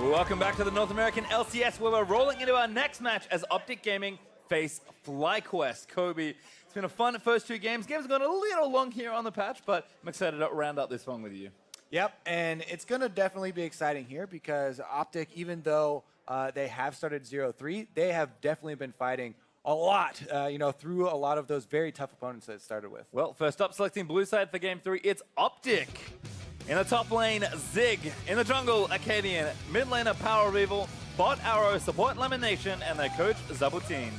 Welcome back to the North American LCS, where we're rolling into our next match as OpTic Gaming face FlyQuest. Kobe, it's been a fun first two games. Games have gone a little long here on the patch, but I'm excited to round out this one with you. Yep, and it's going to definitely be exciting here because OpTic, even though they have started 0-3, they have definitely been fighting a lot, through a lot of those very tough opponents that it started with. Well, first up, selecting blue side for game 3, it's OpTic. In the top lane, Zig. In the jungle, Acadian. Mid laner, Power of Evil. Bot Arrow, support Lemonation, and their coach, Zabutin.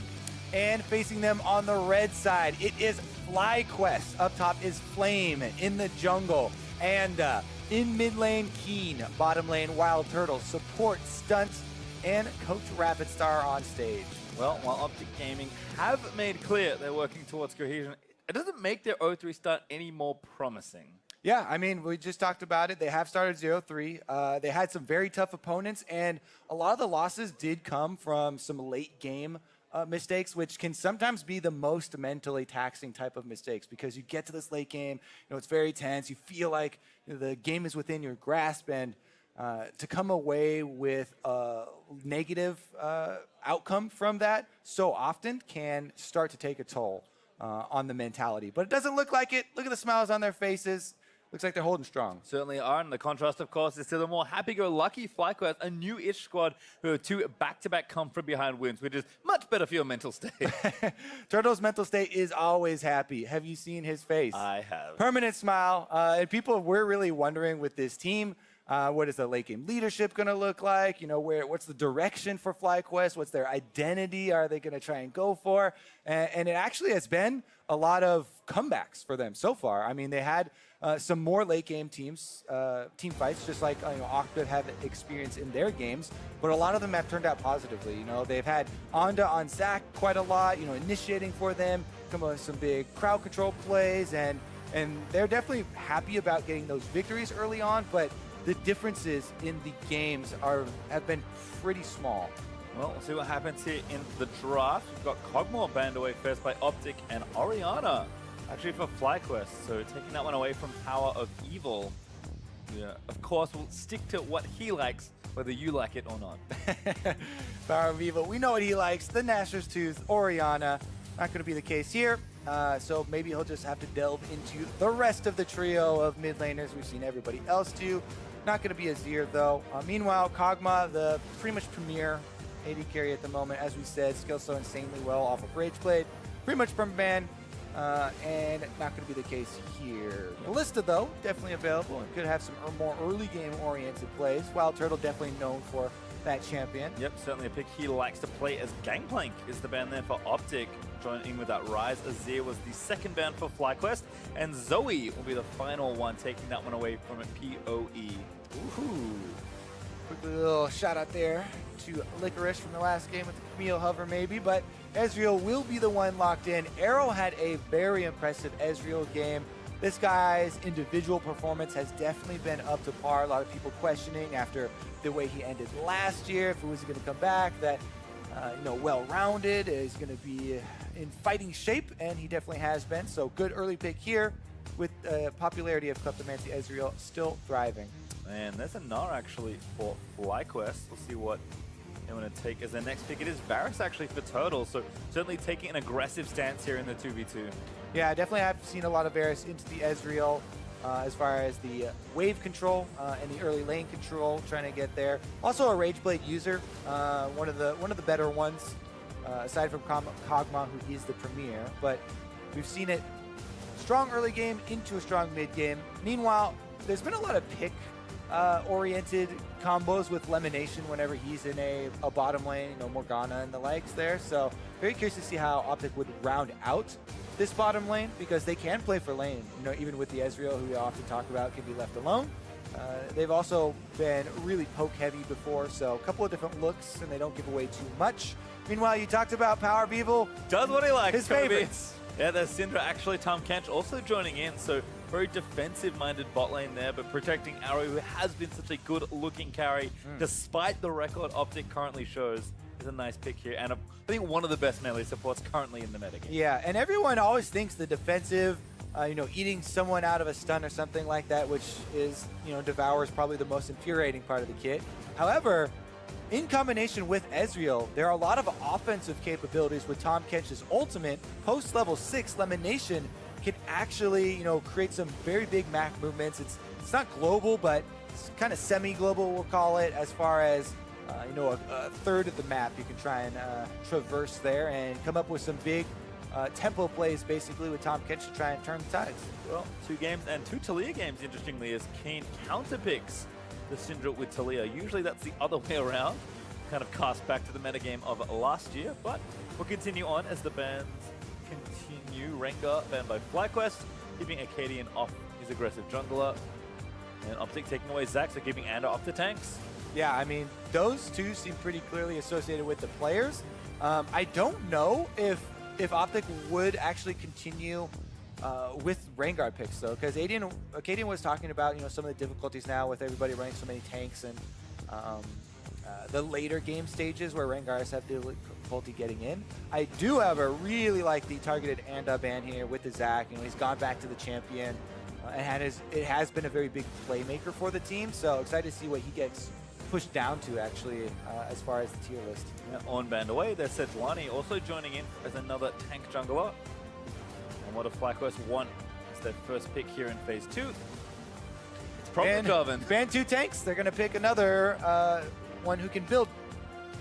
And facing them on the red side, it is FlyQuest. Up top is Flame in the jungle. And in mid lane, Keen. Bottom lane, Wild Turtle. Support, Stunts, and Coach Rapid Star on stage. Well, while OpTic Gaming have made clear they're working towards cohesion, it doesn't make their 0-3 start any more promising. Yeah, I mean, we just talked about it. They have started 0-3. They had some very tough opponents, and a lot of the losses did come from some late game mistakes, which can sometimes be the most mentally taxing type of mistakes because you get to this late game, it's very tense. You feel like the game is within your grasp, and to come away with a negative outcome from that so often can start to take a toll on the mentality. But it doesn't look like it. Look at the smiles on their faces. Looks like they're holding strong. Certainly are, and the contrast, of course, is to the more happy-go-lucky FlyQuest, a new-ish squad who have two back-to-back come-from-behind wins, which is much better for your mental state. Turtle's mental state is always happy. Have you seen his face? I have. Permanent smile. And people were really wondering with this team, what is the late game leadership going to look like? What's the direction for FlyQuest? What's their identity? Are they going to try and go for? And it actually has been a lot of comebacks for them so far. I mean, they had some more late game team fights, just like OpTic have experience in their games, but a lot of them have turned out positively. They've had Onda on Zac quite a lot, initiating for them, come up with some big crowd control plays, and they're definitely happy about getting those victories early on, but the differences in the games have been pretty small. Well, we'll see what happens here in the draft. We've got Cogmore banned away first by OpTic and Orianna, actually for FlyQuest, so taking that one away from Power of Evil. Yeah, of course, we'll stick to what he likes, whether you like it or not. Power of Evil, we know what he likes. The Gnasher's Tooth, Orianna. Not going to be the case here. So maybe he'll just have to delve into the rest of the trio of mid laners we've seen everybody else do. Not going to be Azir, though. Meanwhile, Kog'Maw, the pretty much premier AD carry at the moment, as we said, skills so insanely well off of Rageblade. Pretty much from ban, and not going to be the case here. Ballista, though, definitely available and could have some more early game-oriented plays. Wild Turtle definitely known for that champion. Yep, certainly a pick he likes to play as Gangplank is the ban there for OpTic. Joining with that Rise, Azir was the second ban for FlyQuest, and Zoe will be the final one, taking that one away from PoE. Ooh. Quick little shout out there to Licorice from the last game with the Camille Hover maybe, but Ezreal will be the one locked in. Arrow had a very impressive Ezreal game. This guy's individual performance has definitely been up to par. A lot of people questioning after the way he ended last year, if he was going to come back, that well-rounded, is going to be in fighting shape, and he definitely has been. So good early pick here with popularity of Kleptomancy Ezreal still thriving. And there's a Gnar actually for FlyQuest. We'll see what they want to take as their next pick. It is Varus actually for Turtle, so certainly taking an aggressive stance here in the 2v2. Yeah, I definitely have seen a lot of Varus into the Ezreal as far as the wave control and the early lane control, trying to get there. Also a Rageblade user, one of the better ones, aside from Kog'Maw, who is the premier. But we've seen it strong early game into a strong mid game. Meanwhile, there's been a lot of pick oriented combos with Lemonation whenever he's in a bottom lane, Morgana and the likes there. So very curious to see how OpTic would round out this bottom lane, because they can play for lane, even with the Ezreal, who we often talk about, can be left alone. They've also been really poke heavy before, so a couple of different looks, and they don't give away too much. Meanwhile, you talked about Power of Evil. Does what he likes, his favorites. Yeah, there's Syndra actually, Tom Kench also joining in, so very defensive-minded bot lane there, but protecting Arrow, who has been such a good-looking carry, despite the record OpTic currently shows. is a nice pick here, and I think one of the best melee supports currently in the metagame. Yeah, and everyone always thinks the defensive, eating someone out of a stun or something like that, which is, Devour is probably the most infuriating part of the kit. However, in combination with Ezreal, there are a lot of offensive capabilities with Tahm Kench's ultimate. Post level 6, Lemonation can actually, create some very big map movements. It's not global, but it's kind of semi-global, we'll call it, as far as a third of the map you can try and traverse there and come up with some big tempo plays, basically, with Tahm Kench to try and turn the tides. Well, 2 games and 2 Taliyah games, interestingly, as Kane counterpicks the Syndra with Taliyah. Usually that's the other way around, kind of cast back to the metagame of last year, but we'll continue on as the bans continue. Rengar banned by FlyQuest, keeping Acadian off his aggressive jungler, and OpTic taking away Zac, so giving Anda off the tanks. Yeah, I mean, those two seem pretty clearly associated with the players. I don't know if OpTic would actually continue with Rengar picks, though, because Acadian was talking about, some of the difficulties now with everybody running so many tanks and the later game stages where Rengars have difficulty getting in. I do, however, really like the targeted Anda ban here with the Zac. He's gone back to the champion, and it has been a very big playmaker for the team, so excited to see what he gets pushed down to, actually, as far as the tier list. Yeah, on band away, there's Sejuani also joining in as another tank jungler. And what if FlyQuest want as their first pick here in Phase 2? It's probably Jarvan. Ban 2 tanks. They're going to pick another one who can build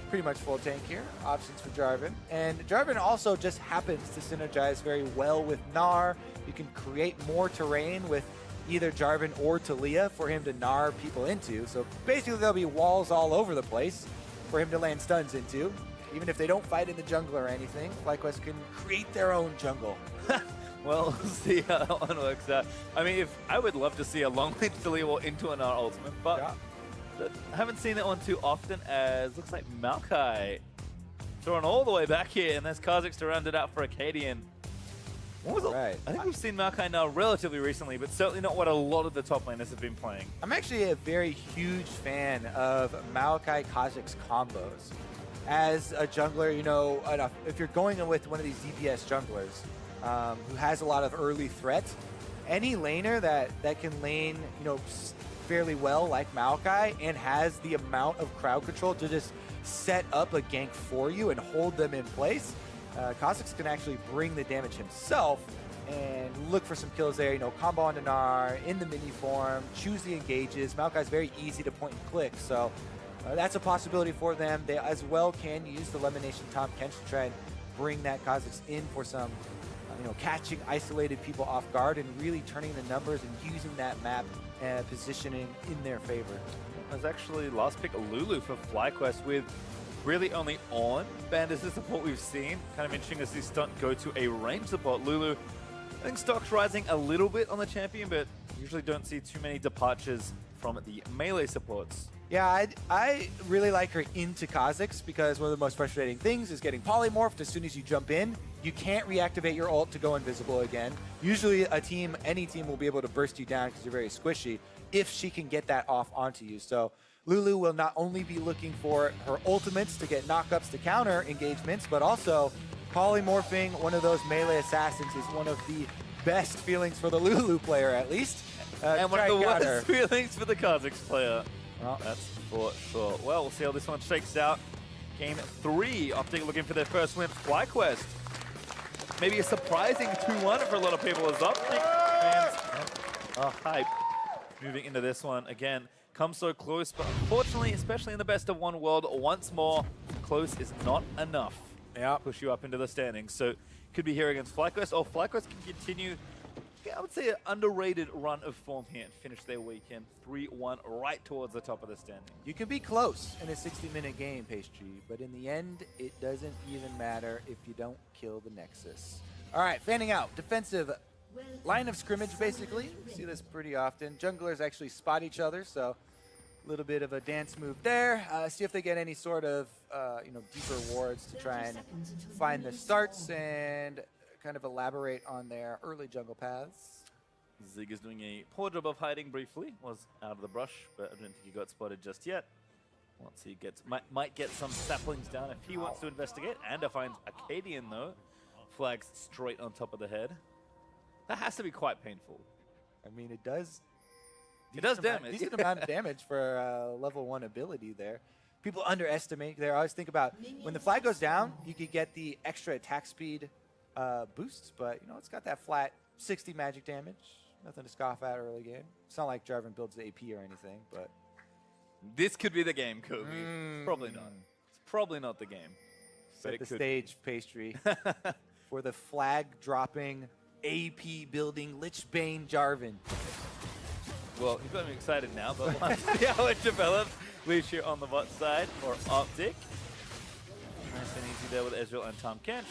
pretty much full tank here. Options for Jarvan. And Jarvan also just happens to synergize very well with Gnar. You can create more terrain with either Jarvan or Taliyah for him to Gnar people into. So basically there'll be walls all over the place for him to land stuns into. Even if they don't fight in the jungle or anything, FlyQuest can create their own jungle. Well, we'll see how that one works out. I mean, I would love to see a long-range Taliyah wall into an Gnar ultimate, but I haven't seen that one too often, as looks like Maokai throwing all the way back here, and there's Kha'Zix to round it out for Acadian. I think we've seen Maokai now relatively recently, but certainly not what a lot of the top laners have been playing. I'm actually a very huge fan of Maokai Kha'Zix combos. As a jungler, if you're going with one of these DPS junglers who has a lot of early threat, any laner that can lane, fairly well like Maokai and has the amount of crowd control to just set up a gank for you and hold them in place, Kha'Zix can actually bring the damage himself and look for some kills there. Combo on Gnar in the mini form, choose the engages. Maokai's very easy to point and click, so that's a possibility for them. They as well can use the Lemonation Tahm Kench to try and bring that Kha'Zix in for some, catching isolated people off guard and really turning the numbers and using that map positioning in their favor. There's actually last pick Lulu for FlyQuest with really only on band as the support we've seen. Kind of interesting to see stunt go to a range support. Lulu, I think stock's rising a little bit on the champion, but usually don't see too many departures from the melee supports. Yeah, I really like her into Kha'Zix because one of the most frustrating things is getting polymorphed as soon as you jump in. You can't reactivate your ult to go invisible again. Usually any team will be able to burst you down because you're very squishy if she can get that off onto you. So Lulu will not only be looking for her ultimates to get knockups to counter engagements, but also polymorphing one of those melee assassins is one of the best feelings for the Lulu player, at least. And one of the worst feelings for the Kha'Zix player. Well, that's for sure. Well, we'll see how this one shakes out. Game 3, OpTic looking for their first win. FlyQuest. Maybe a surprising 2-1 for a lot of people as OpTic fans hype. Moving into this one again. Come so close, but unfortunately, especially in the best of one world, once more, close is not enough. Yeah, push you up into the standings. So could be here against FlyQuest, or FlyQuest can continue, I would say, an underrated run of form here and finish their weekend 3-1 right towards the top of the standings. You can be close in a 60-minute game, Pastry, but in the end, it doesn't even matter if you don't kill the Nexus. All right, fanning out. Defensive line of scrimmage, basically. We see this pretty often. Junglers actually spot each other, so a little bit of a dance move there. See if they get any sort of, deeper wards to try and find the starts and kind of elaborate on their early jungle paths. Zig is doing a poor job of hiding briefly. Was out of the brush, but I don't think he got spotted just yet. Once he gets, might get some saplings down if he wants to investigate. Anda finds Acadian though. Flags straight on top of the head. That has to be quite painful. I mean, it does. It does damage. Decent amount of damage for level 1 ability there. People underestimate there. I always think about when the flag goes down, you could get the extra attack speed boosts, but you know it's got that flat 60 magic damage. Nothing to scoff at early game. It's not like Jarvan builds the AP or anything, but this could be the game, Kobe. Probably not. It's probably not the game. Set the stage, Pastry, for the flag dropping, AP building Lichbane Jarvan. Well, you've got me excited now, but we'll have to see how it develops. Leash here on the bot side for OpTic. Nice and easy there with Ezreal and Tahm Kench.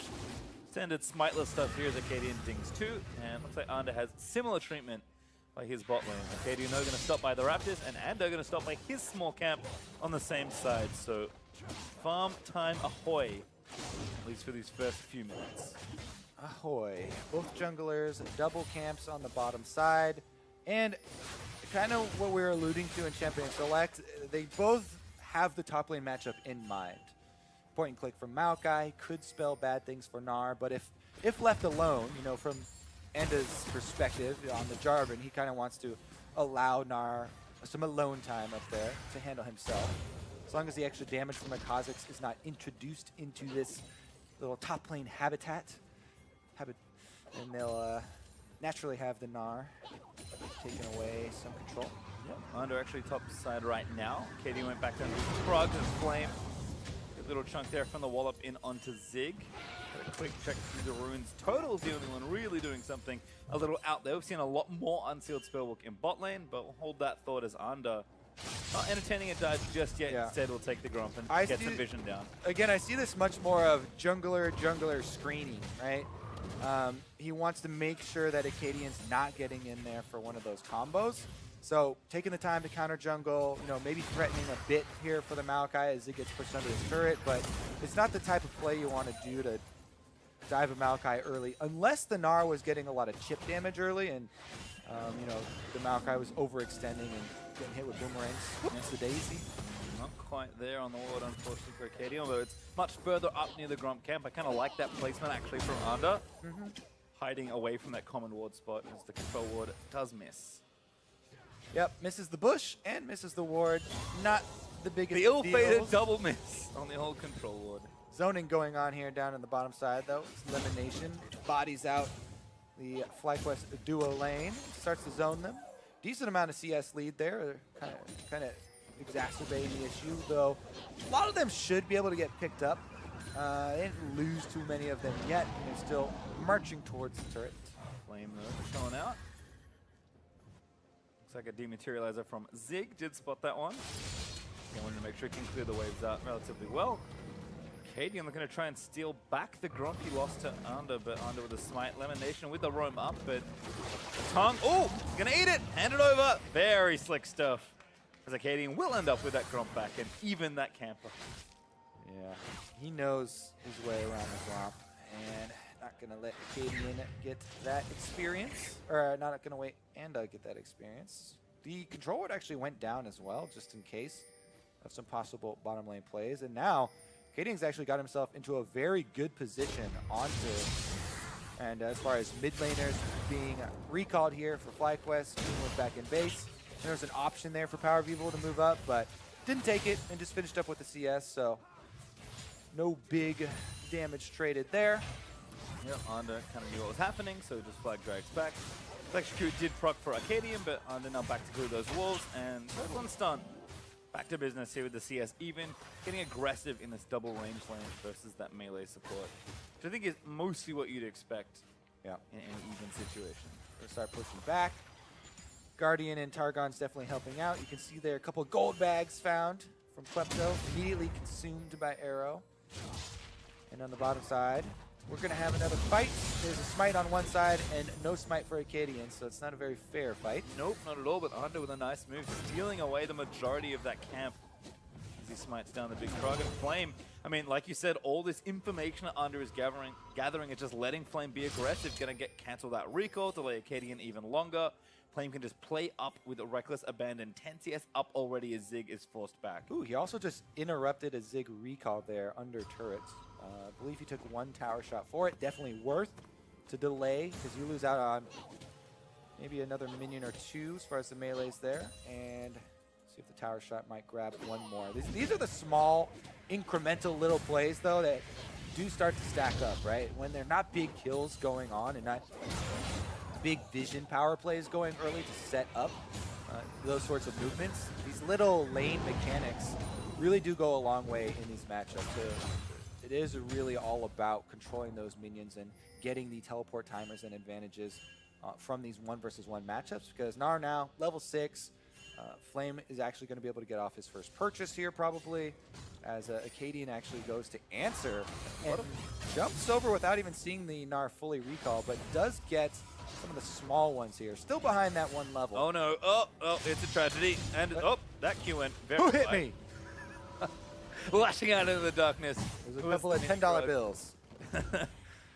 Standard smiteless stuff here as Acadian dings 2, and looks like Anda has similar treatment by his bot lane. Acadian though going to stop by the Raptors, and Anda going to stop by his small camp on the same side. So farm time ahoy, at least for these first few minutes. Ahoy. Both junglers, double camps on the bottom side, and kind of what we were alluding to in Champion Select, they both have the top lane matchup in mind. Point and click from Maokai could spell bad things for Gnar, but if left alone, you know, from Anda's perspective on the Jarvan, he kind of wants to allow Gnar some alone time up there to handle himself. As long as the extra damage from the Kha'Zix is not introduced into this little top lane habitat, then they'll naturally have the Gnar taking away some control. Yep. Anda actually top side right now. Katie went back down to Frog and Flame. Good little chunk there from the wallop in onto Zig. Got a quick check through the runes. Total's the only one really doing something a little out there. We've seen a lot more unsealed spellbook in bot lane, but we'll hold that thought as Anda not entertaining a dive just yet. Yeah. Instead, we'll take the Grump and get some vision down. Again, I see this much more of jungler screening, right? He wants to make sure that Acadian's not getting in there for one of those combos. So taking the time to counter jungle, you know, maybe threatening a bit here for the Maokai as it gets pushed under his turret, but it's not the type of play you want to do to dive a Maokai early, unless the Gnar was getting a lot of chip damage early and, you know, the Maokai was overextending and getting hit with boomerangs. Whoops, the daisy. Not quite there on the ward, unfortunately, for Acadian, although it's much further up near the Grump camp. I kind of like that placement, actually, from Anda. Hiding away from that common ward spot as the control ward does miss. Yep, misses the bush and misses the ward. Not the biggest The ill-fated deals. double miss on the whole control ward. Zoning going on here down in the bottom side, though. It's elimination. Bodies out the FlyQuest duo lane. Starts to zone them. Decent amount of CS lead there. Kind of exacerbating the issue, though. A lot of them should be able to get picked up. They didn't lose too many of them yet. And they're still marching towards the turret. Flame, though, showing out. Looks like a dematerializer from Zig. Did spot that one. He wanted to make sure he can clear the waves out relatively well. Acadian looking to try and steal back the Grump he lost to Anda, but Anda with a smite. Lemonation with the roam up, but Tongue, oh, gonna eat it, hand it over. Very slick stuff. As Acadian will end up with that Grump back and even that camper. Yeah, he knows his way around the Grump, and not gonna let Acadian get that experience, or not gonna wait Anda get that experience. The control ward actually went down as well, just in case of some possible bottom lane plays, and now Acadian's actually got himself into a very good position onto, and as far as mid laners being recalled here for FlyQuest, he went back in base. There was an option there for Power People to move up, but didn't take it and just finished up with the CS, so no big damage traded there. Yep, Anda kind of knew what was happening, so just flag drags back. Electrocute did proc for Acadian, but Anda now back to clear those walls, and third one stun. Back to business here with the CS even, getting aggressive in this double range lane versus that melee support, which I think is mostly what you'd expect in an even situation. Gonna start pushing back. Guardian and Targon's definitely helping out. You can see there a couple of gold bags found from Klepto, immediately consumed by Arrow. And on the bottom side, we're gonna have another fight. There's a smite on one side and no smite for Acadian, so it's not a very fair fight. Nope, not at all, but Anda with a nice move, stealing away the majority of that camp as he smites down the big frog and Flame. I mean, like you said, all this information that Anda is gathering is just letting Flame be aggressive, gonna get cancel that recall, delay Acadian even longer. Flame can just play up with a reckless abandon. 10 CS up already as Zig is forced back. Ooh, he also just interrupted a Zig recall there under turrets. I believe he took one tower shot for it. Definitely worth to delay because you lose out on maybe another minion or two as far as the melee's there. And see if the tower shot might grab one more. These are the small, incremental little plays, though, that do start to stack up, right? When they're not big kills going on and not big vision power plays going early to set up those sorts of movements, these little lane mechanics really do go a long way in these matchups. So it is really all about controlling those minions and getting the teleport timers and advantages from these 1-versus-1 matchups, because Gnar now, level 6, Flame is actually going to be able to get off his first purchase here probably, as Acadian actually goes to answer and jumps over without even seeing the Gnar fully recall, but does get some of the small ones here. Still behind that one level. Oh no, oh, it's a tragedy. And that Q went very Who hit high. me? Lashing out into the darkness. There's a couple of $10 bills.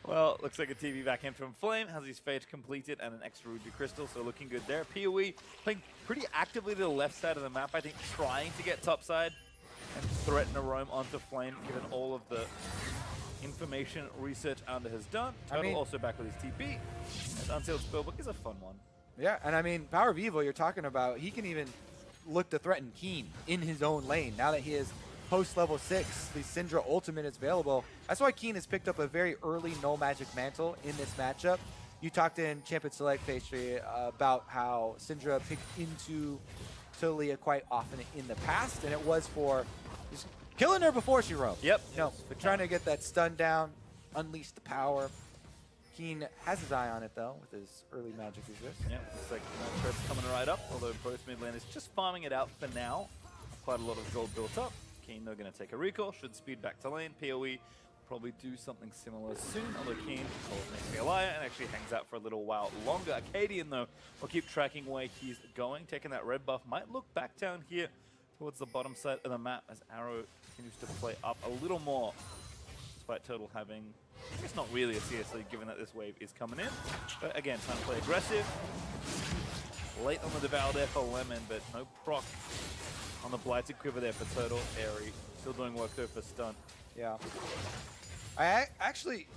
Well, looks like a TV back in from Flame, has his fate completed and an extra Ruby Crystal, so looking good there. PoE playing pretty actively to the left side of the map, I think, trying to get topside and threaten a roam onto Flame, given all of the information research Ander has done. Turtle also back with his TP. And Unsealed Spellbook is a fun one. Yeah, and I mean, Power of Evil, you're talking about, he can even look to threaten Keen in his own lane now that he is post level 6, the Syndra ultimate is available. That's why Keen has picked up a very early Null Magic Mantle in this matchup. You talked in Champion Select Pastry about how Syndra picked into Taliyah quite often in the past, and it was for just killing her before she roamed. Yep. No, but trying to get that stun down, unleash the power. Keen has his eye on it though with his early magic resist. Yeah, looks like Trent's coming right up, although both mid laners just farming it out for now. Quite a lot of gold built up. Keen, though, going to take a recall, should speed back to lane. PoE probably do something similar soon, although Keen calls next Goliath and actually hangs out for a little while longer. Acadian, though, will keep tracking where he's going, taking that red buff. Might look back down here towards the bottom side of the map as Arrow continues to play up a little more, despite Turtle having, I guess, not really a CS lead, given that this wave is coming in. But again, trying to play aggressive. Late on the Devour there for Lemon, but no proc on the Blighted Quiver there for Turtle. Airy still doing work though for stun. Yeah. I actually,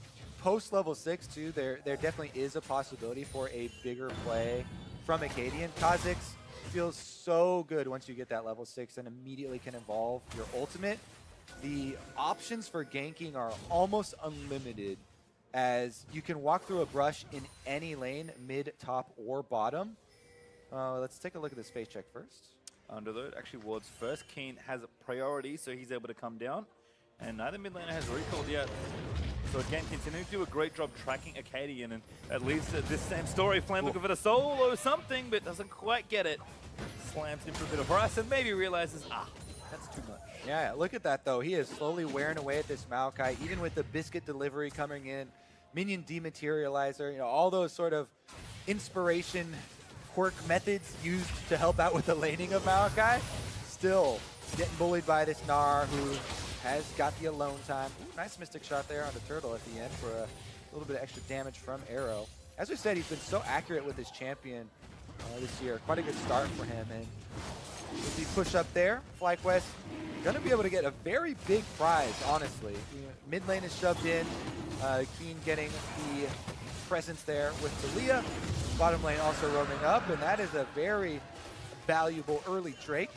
post level 6 too, there definitely is a possibility for a bigger play from Acadian. Kha'Zix feels so good once you get that level 6 and immediately can evolve your ultimate. The options for ganking are almost unlimited, as you can walk through a brush in any lane, mid, top, or bottom. Let's take a look at this face check first. Underload actually wards first. Keen has a priority, so he's able to come down. And neither mid laner has recalled yet. So again, continuing to do a great job tracking Acadian, and at least this same story, Flame looking for the solo something, but doesn't quite get it. Slams him for a bit of harass and maybe realizes, that's too much. Yeah, look at that though. He is slowly wearing away at this Maokai, even with the biscuit delivery coming in, minion dematerializer, you know, all those sort of inspiration quirk methods used to help out with the laning of Maokai. Still getting bullied by this Gnar, who has got the alone time. Ooh, nice Mystic shot there on the Turtle at the end for a little bit of extra damage from Arrow. As we said, he's been so accurate with his champion this year. Quite a good start for him. And with the push up there, FlyQuest going to be able to get a very big prize, honestly. Mid lane is shoved in. Keen getting the presence there with Taliyah. Bottom lane also roaming up, and that is a very valuable early Drake.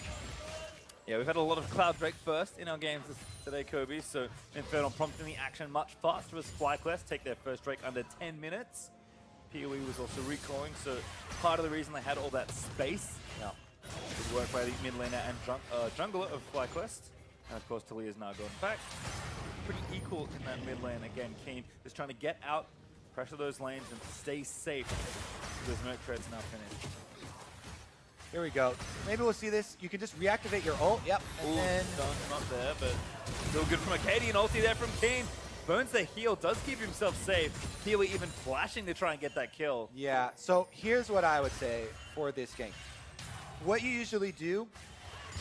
Yeah, we've had a lot of Cloud Drake first in our games today, Kobe, so Inferno prompting the action much faster as FlyQuest take their first Drake under 10 minutes. PoE was also recalling, so part of the reason they had all that space good work by the mid laner and jungler of FlyQuest. And of course, Taliyah's now going back. Pretty equal in that mid lane. Again, Keen just trying to get out, pressure those lanes, and stay safe. Because Merc Tread's now finished. Here we go. Maybe we'll see this. You can just reactivate your ult. Yep. And then Not there, but still good from Acadian. Ulti there from Keen. Burns the heal, does keep himself safe. PoE even flashing to try and get that kill. yeah, so here's what I would say for this game. What you usually do,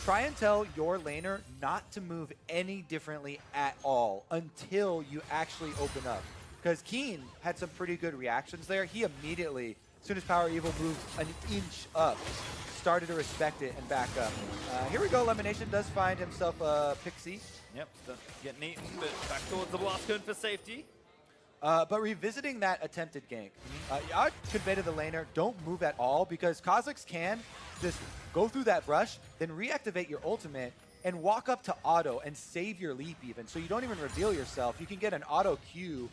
try and tell your laner not to move any differently at all until you actually open up. Because Keen had some pretty good reactions there. He immediately as soon as Power Evil moved an inch up, started to respect it and back up. Here we go, Lemonation does find himself a Pixie. Yep, getting eaten, but back towards the blast cone for safety. But revisiting that attempted gank, I would convey to the laner, don't move at all, because Kha'Zix can just go through that brush, then reactivate your ultimate, and walk up to auto and save your leap even, so you don't even reveal yourself. You can get an auto Q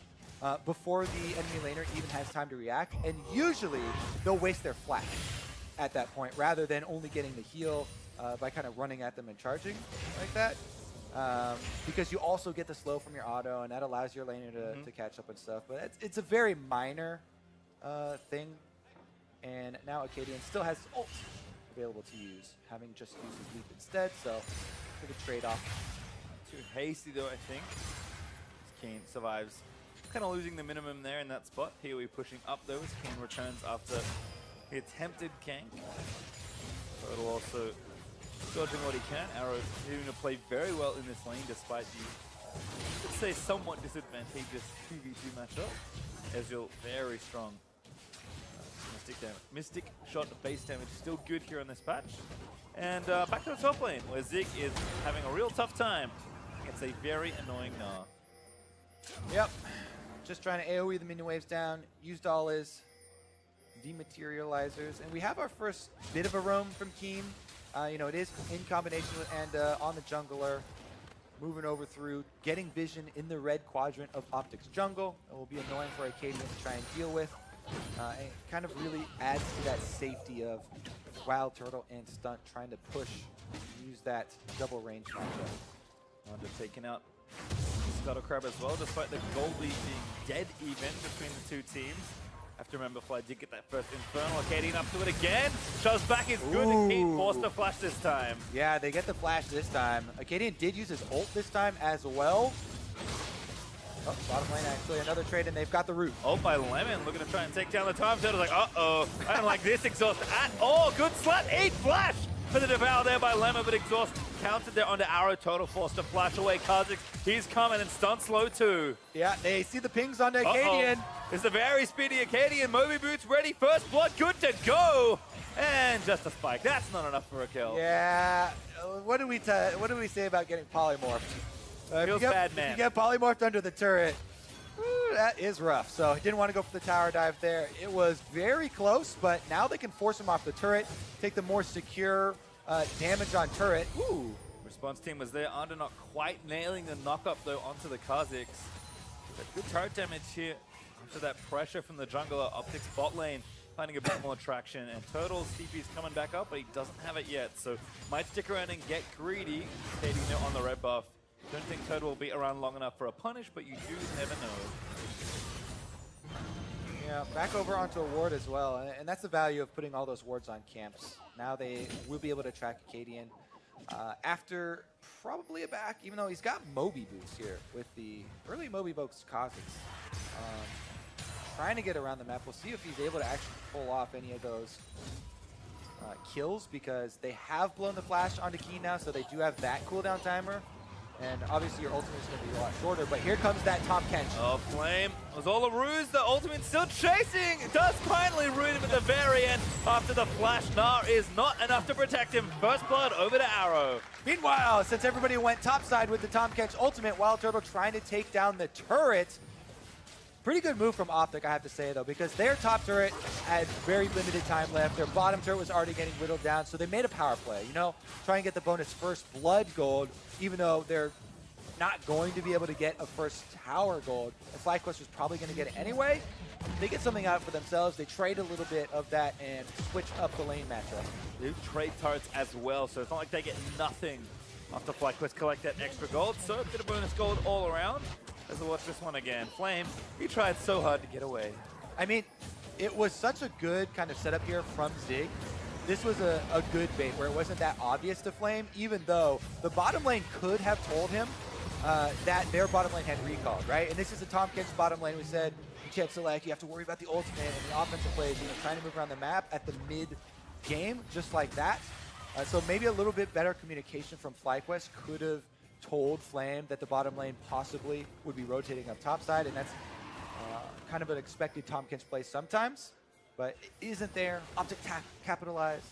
before the enemy laner even has time to react, and usually they'll waste their flash at that point, rather than only getting the heal by kind of running at them and charging like that. Because you also get the slow from your auto, and that allows your laner to catch up and stuff. But it's a very minor thing. And now Acadian still has ult available to use, having just used his leap instead. So, for the trade-off. Too hasty though, I think. Kane survives. Kind of losing the minimum there in that spot. Here we're pushing up though as Kane returns after the attempted gank. So it'll also dodging what he can. Arrow continuing to play very well in this lane despite the, let's say, somewhat disadvantageous 2v2 matchup. Ezreal very strong. Mystic damage. Mystic shot base damage still good here on this patch. And back to the top lane where Zig is having a real tough time. It's a very annoying Gnar. Yep. Just trying to AoE the minion waves down. Used all his dematerializers. And we have our first bit of a roam from Keen. You know, it is in combination with, and on the jungler, moving over through, getting vision in the red quadrant of OpTic's jungle. It will be annoying for Acadian to try and deal with. And it kind of really adds to that safety of Wild Turtle and Stunt trying to push, use that double range matchup. Under taking out Scuttle Crab as well, despite the gold lead being dead even between the two teams. Have to remember, Fly did get that first Infernal. Acadian up to it again. Shoves back is good. And Kane forced the flash this time. Yeah, they get the flash this time. Acadian did use his ult this time as well. Oh, bottom lane actually, another trade, and they've got the root. Ult by Lemon, looking to try and take down the time turtle. Like, uh-oh, I don't like this exhaust at all. Good slap, 8 flash for the devour there by Lemon, but exhaust counted there onto Arrow. Total forced to flash away Kha'Zix. He's coming and Stunt slow too. Yeah, they see the pings on the Acadian. It's a very speedy Acadian. Moby Boots ready, first blood, good to go. And just a spike. That's not enough for a kill. Yeah, what do we say about getting polymorphed? Feels bad, man. If you get polymorphed under the turret, that is rough. So he didn't want to go for the tower dive there. It was very close, but now they can force him off the turret, take the more secure damage on turret. Ooh. Response team was there. Under not quite nailing the knock-up, though, onto the Kha'Zix. But good turret damage here after that pressure from the jungler. OpTic's bot lane finding a bit more traction. And Turtle's TP's coming back up, but he doesn't have it yet. So might stick around and get greedy. Taking it on the red buff. Don't think Turtle will be around long enough for a punish, but you do never know. Yeah, back over onto a ward as well. And that's the value of putting all those wards on camps. Now they will be able to track Acadian. After probably a back, even though he's got Moby Boots here with the early Moby Boots Kha'Zix. Trying to get around the map. We'll see if he's able to actually pull off any of those kills, because they have blown the flash onto Keen now, so they do have that cooldown timer. And obviously your ultimate is going to be a lot shorter, but here comes that Tom Kench. Oh, Flame. It was all a ruse. The ultimate still chasing. It does finally root him at the very end after the flash. Gnar is not enough to protect him. First blood over to Arrow. Meanwhile, since everybody went topside with the Tom Kench ultimate, Wild Turtle trying to take down the turret. Pretty good move from OpTic, I have to say, though, because their top turret had very limited time left. Their bottom turret was already getting whittled down, so they made a power play, you know, try and get the bonus first blood gold, even though they're not going to be able to get a first tower gold. And FlyQuest was probably going to get it anyway. They get something out for themselves. They trade a little bit of that and switch up the lane matchup. They trade turrets as well, so it's not like they get nothing after FlyQuest collect that extra gold. So a bit of bonus gold all around. As we watch this one again. Flame, he tried so hard to get away. I mean, it was such a good kind of setup here from Zig. This was a good bait where it wasn't that obvious to Flame, even though the bottom lane could have told him that their bottom lane had recalled, right? And this is a Tom Kench bottom lane. We said, chip select, you have to worry about the ultimate and the offensive plays, you know, trying to move around the map at the mid-game, just like that. So maybe a little bit better communication from FlyQuest could have told Flame that the bottom lane possibly would be rotating up topside, and that's kind of an expected Tom Kench play sometimes. but it isn't there. OpTic capitalized,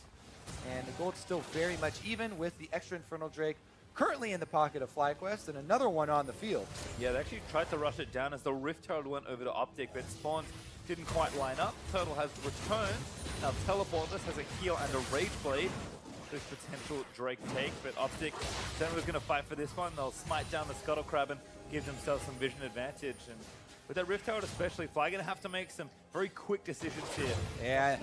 and the gold's still very much even with the extra Infernal Drake currently in the pocket of FlyQuest and another one on the field. Yeah, they actually tried to rush it down as the Rift Turtle went over to OpTic, but Spawns didn't quite line up. Turtle has returned. Now Teleportless has a heal and a Rage Blade. This potential Drake take, but OpTic generally going to fight for this one. They'll smite down the Scuttle Crab and give themselves some vision advantage. And with that Rift Turtle especially, Fly going to have to make some very quick decisions here. Yeah,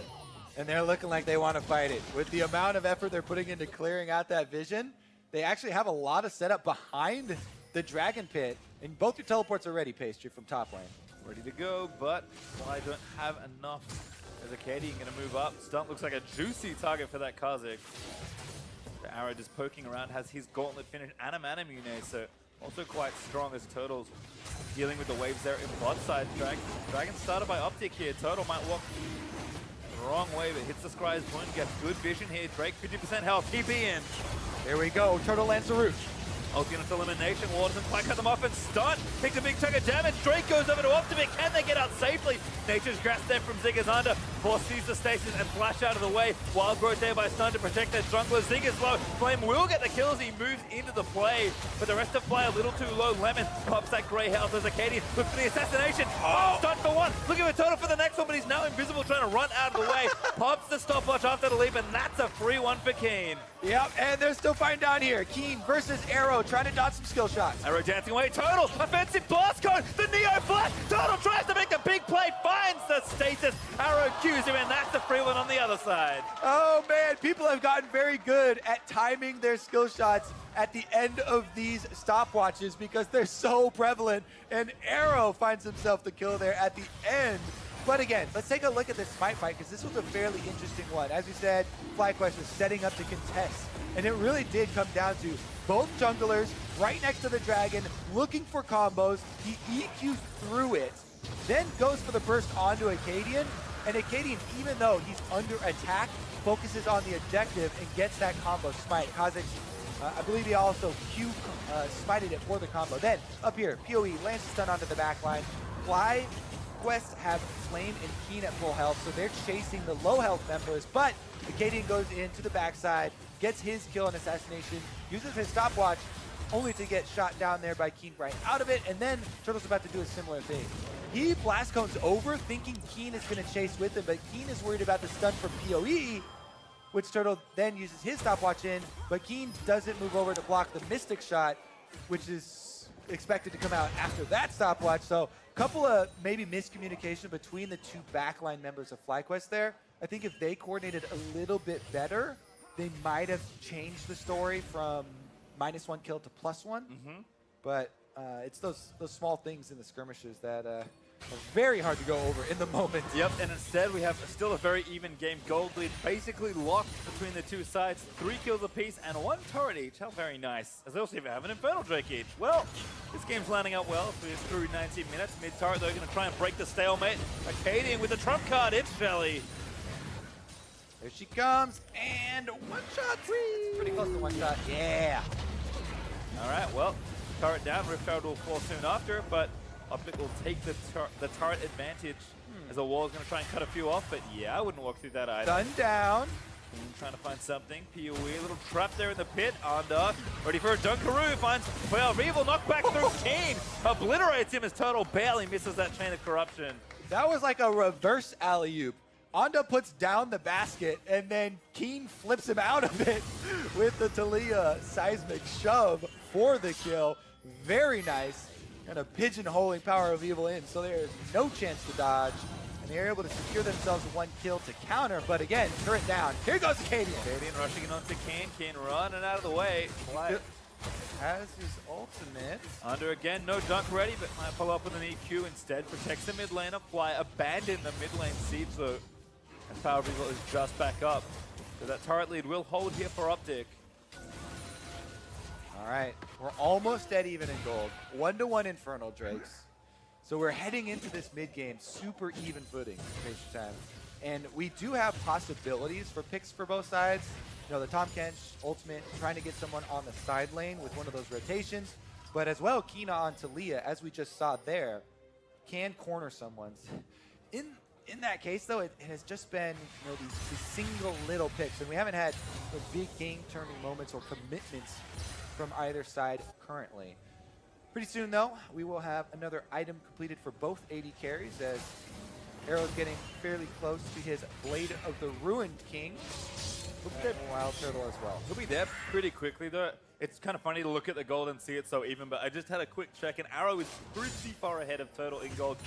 and they're looking like they want to fight it. With the amount of effort they're putting into clearing out that vision, they actually have a lot of setup behind the Dragon Pit. And both your teleports are ready, Pastry, from top lane. Ready to go, but Fly don't have enough. As Acadian going to move up. Stunt looks like a juicy target for that Kazik. The arrow just poking around, has his gauntlet finish and a mana mune, so also quite strong as Turtle's dealing with the waves there in bot side. Dragon started by OpTic here. Turtle might walk the wrong way, but hits the Scry's wound, gets good vision here. Drake 50% health, TP in. There we go, Turtle lands the root. Ultimate elimination, Waters and cut them off and Stunt takes a big chunk of damage. Drake goes over to OpTic. Can they get out safely? Nature's Grasp there from Zigazanda. Force sees the stasis and flash out of the way. Wild growth there by Stunt to protect their jungler. Zig is low. Flame will get the kills. He moves into the play, but the rest of Fly a little too low. Lemon pops that grey health as Acadian looks for the assassination. Oh! Stunt for one. Looking for Turtle for the next one, but he's now invisible trying to run out of the way. Pops the stopwatch after the leap, and that's a free one for Keen. Yep, and they're still fighting down here. Keen versus Arrow, trying to dodge some skill shots. Arrow dancing away. Turtle, offensive blast cone. The Neo flash. Turtle tries to make the big play, finds the stasis. Arrow cues him, and that's a free one on the other side. Oh man, people have gotten very good at timing their skill shots at the end of these stopwatches because they're so prevalent. And Arrow finds himself the kill there at the end. But again, let's take a look at this smite fight because this was a fairly interesting one. As you said, FlyQuest was setting up to contest. And it really did come down to both junglers right next to the dragon looking for combos. He EQs through it, then goes for the burst onto Acadian. And Acadian, even though he's under attack, focuses on the objective and gets that combo smite. Kazik, I believe he also smited it for the combo. Then up here, PoE lands a stun onto the back line. FlyQuest have Flame and Keen at full health, so they're chasing the low health members, but Acadian goes into the backside, gets his kill and assassination, uses his stopwatch, only to get shot down there by Keen right out of it, and then Turtle's about to do a similar thing. He blast cones over, thinking Keen is going to chase with him, but Keen is worried about the stun from PoE, which Turtle then uses his stopwatch in, but Keen doesn't move over to block the Mystic shot, which is expected to come out after that stopwatch. So a couple of maybe miscommunication between the two backline members of FlyQuest there. I think if they coordinated a little bit better, they might have changed the story from -1 kill to +1. But it's those small things in the skirmishes that are very hard to go over in the moment. Yep, and instead we have still a very even game. Gold lead basically locked between the two sides. 3 kills apiece and 1 turret each. How very nice. As they also even have an Infernal Drake each. Well, this game's lining up well. We're through 19 minutes. Mid-turret, they're going to try and break the stalemate. Acadian with the trump card. It's Shelly. There she comes, and one shot. Pretty close to one shot. Yeah. All right, well, turret down. Rift Turret will fall soon after, but OpTic will take the turret advantage as the wall is going to try and cut a few off, but yeah, I wouldn't walk through that either. Stun down. Trying to find something. PoE, a little trap there in the pit. Onda, ready for a Dunkaroo, finds, well, Revel knocked back through Keen. Obliterates him as Turtle barely misses that chain of corruption. That was like a reverse alley-oop. Onda puts down the basket, and then Keen flips him out of it with the Talia seismic shove for the kill. Very nice. Kind of pigeonholing Power of Evil in, so there's no chance to dodge. And they're able to secure themselves 1 kill to counter, but again, turret down. Here goes Acadian. Acadian rushing in onto Keen. Keen running out of the way. Fly has his ultimate. Under again, no dunk ready, but might follow up with an EQ instead. Protects the mid lane. Fly abandon the mid lane siege though. And Power of Evil is just back up. So that turret lead will hold here for OpTic. All right, we're almost dead even in gold. 1-to-1 Infernal Drakes. So we're heading into this mid game super even footing, Pastry time. And we do have possibilities for picks for both sides. You know, the Tahm Kench ultimate, trying to get someone on the side lane with one of those rotations. But as well, Kina on Talia, as we just saw there, can corner someone. in that case, though, it has just been these single little picks, and we haven't had big game-turning moments or commitments from either side currently. Pretty soon, though, we will have another item completed for both AD carries, as Arrow's getting fairly close to his Blade of the Ruined King, and Wild Turtle as well. He'll be there pretty quickly, though. It's kind of funny to look at the gold and see it so even, but I just had a quick check, and Arrow is pretty far ahead of Turtle in gold.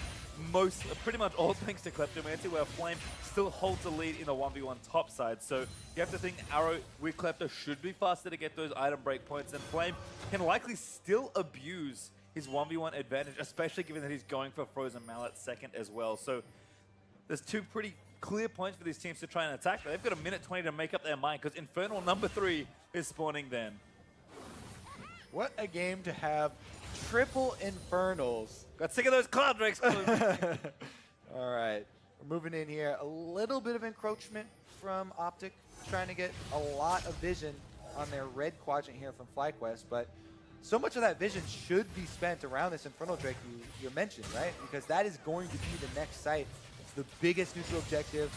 Pretty much all thanks to Kleptomancy, where Flame still holds the lead in the 1v1 top side. So you have to think Arrow with Klepto should be faster to get those item break points, and Flame can likely still abuse his 1v1 advantage, especially given that he's going for Frozen Mallet second as well. So there's two pretty clear points for these teams to try and attack, but they've got a minute 20 to make up their mind, because Infernal number 3 is spawning then. What a game to have triple Infernals. Got sick of those Cloud Drakes. All right, we're moving in here. A little bit of encroachment from OpTic, trying to get a lot of vision on their red quadrant here from FlyQuest, but so much of that vision should be spent around this Infernal Drake you mentioned, right? Because that is going to be the next site. It's the biggest neutral objective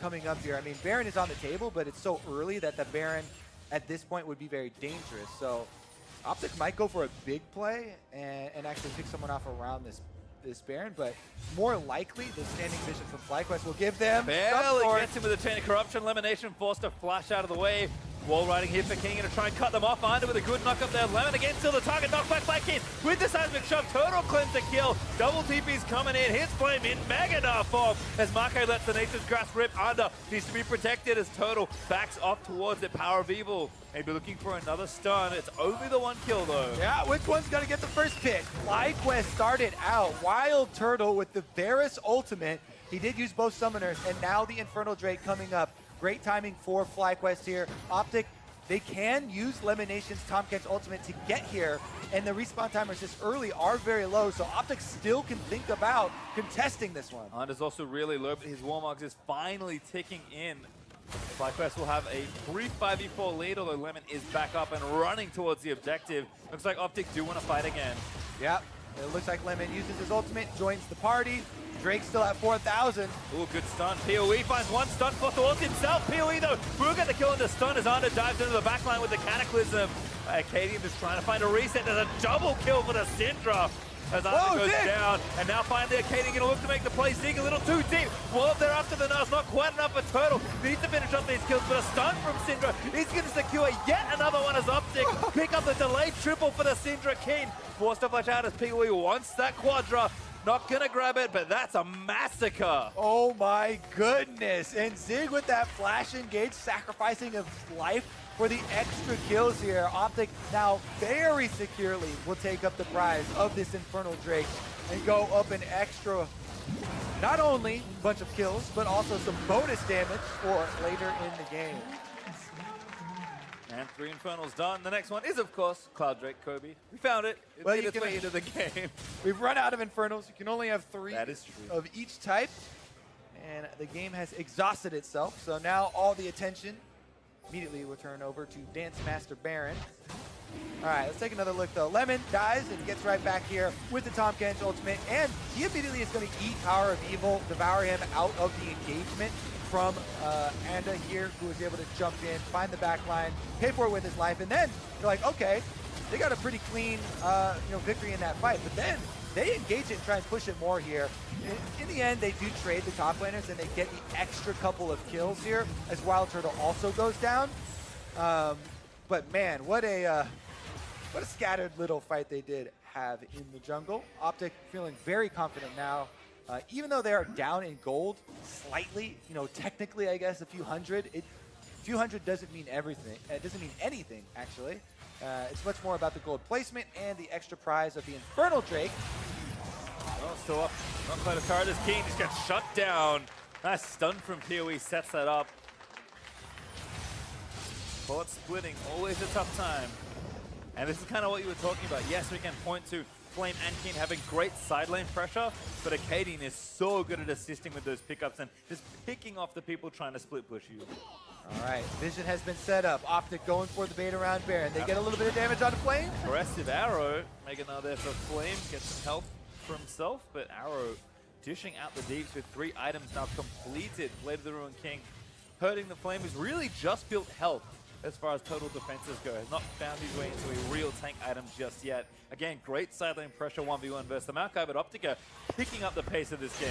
coming up here. I mean, Baron is on the table, but it's so early that the Baron at this point would be very dangerous. So OpTic might go for a big play and actually pick someone off around this Baron, but more likely the standing vision from FlyQuest will give them barely gets him with a chain of corruption. Elimination forced to flash out of the way. Wall riding here for King, going to try and cut them off behind him with a good knock up there. Lemon again, still the target, knocked back by King with the seismic shove. Turtle claims the kill. Double TP's coming in. His Flame in Mega form as Marco lets the Nature's Grasp rip under. Needs to be protected as Turtle backs off towards the Power of Evil. Maybe looking for another stun. It's only the one kill though. Yeah, which one's going to get the first pick? FlyQuest started out. Wild Turtle with the Varus ultimate. He did use both summoners, and now the Infernal Drake coming up. Great timing for FlyQuest here. OpTic, they can use Lemonation's Tomcat's ultimate to get here, and the respawn timers this early are very low, so OpTic still can think about contesting this one. And is also really low, but his Warmogs is finally ticking in. FlyQuest will have a brief 5v4 lead, although Lemon is back up and running towards the objective. Looks like OpTic do want to fight again. Yep, it looks like Lemon uses his ultimate, joins the party. Drake's still at 4,000. Ooh, good stun. PoE finds one stun for towards himself. PoE though, will get the kill into stun as Arda dives into the backline with the Cataclysm. Acadian just trying to find a reset. There's a double kill for the Syndra as Arda goes down. And now finally Acadian gonna look to make the play. Zig a little too deep. Well up there after the nose, not quite enough for Turtle. Needs to finish up these kills, but a stun from Syndra is gonna secure yet another one as OpTic. Pick up the delayed triple for the Syndra King. Forced to flash out as PoE wants that Quadra. Not gonna grab it, but that's a massacre. Oh my goodness. And Zig with that flash engage, sacrificing his life for the extra kills here. OpTic now very securely will take up the prize of this Infernal Drake and go up an extra, not only a bunch of kills, but also some bonus damage for later in the game. And 3 Infernals done. The next one is, of course, Cloud Drake Kobe. We found it. It made its way into the game. We've run out of Infernals. You can only have 3 that is true. of each type. And the game has exhausted itself. So now all the attention immediately will turn over to Dance Master Baron. All right, let's take another look, though. Lemon dies and gets right back here with the Tomcat's ultimate. And he immediately is going to eat Power of Evil, devour him out of the engagement from Anda here, who was able to jump in, find the back line, pay for it with his life, and then they're like, okay, they got a pretty clean victory in that fight, but then they engage it and try and push it more here. In the end, they do trade the top laners, and they get the extra couple of kills here, as Wild Turtle also goes down. But man, what a scattered little fight they did have in the jungle. OpTic feeling very confident now. Even though they are down in gold slightly, technically, I guess, a few hundred. A few hundred doesn't mean everything. It doesn't mean anything, actually. It's much more about the gold placement and the extra prize of the Infernal Drake. Well, still up. Not quite as hard as King. Just gets shut down. Nice stun from PoE. Sets that up. Caught splitting. Always a tough time. And this is kind of what you were talking about. Yes, we can point to Flame and King having great side lane pressure, but Acadian is so good at assisting with those pickups and just picking off the people trying to split push you. All right, vision has been set up. OpTic going for the bait around Baron. They get a little bit of damage on Flame. Aggressive Arrow, making another there for Flame, gets some health for himself, but Arrow dishing out the deeps with 3 items now completed. Blade of the Ruined King hurting the Flame, who's really just built health as far as total defenses go. Has not found his way into a real tank item just yet. Again, great sideline pressure 1v1 versus the Maokai, but OpTic picking up the pace of this game.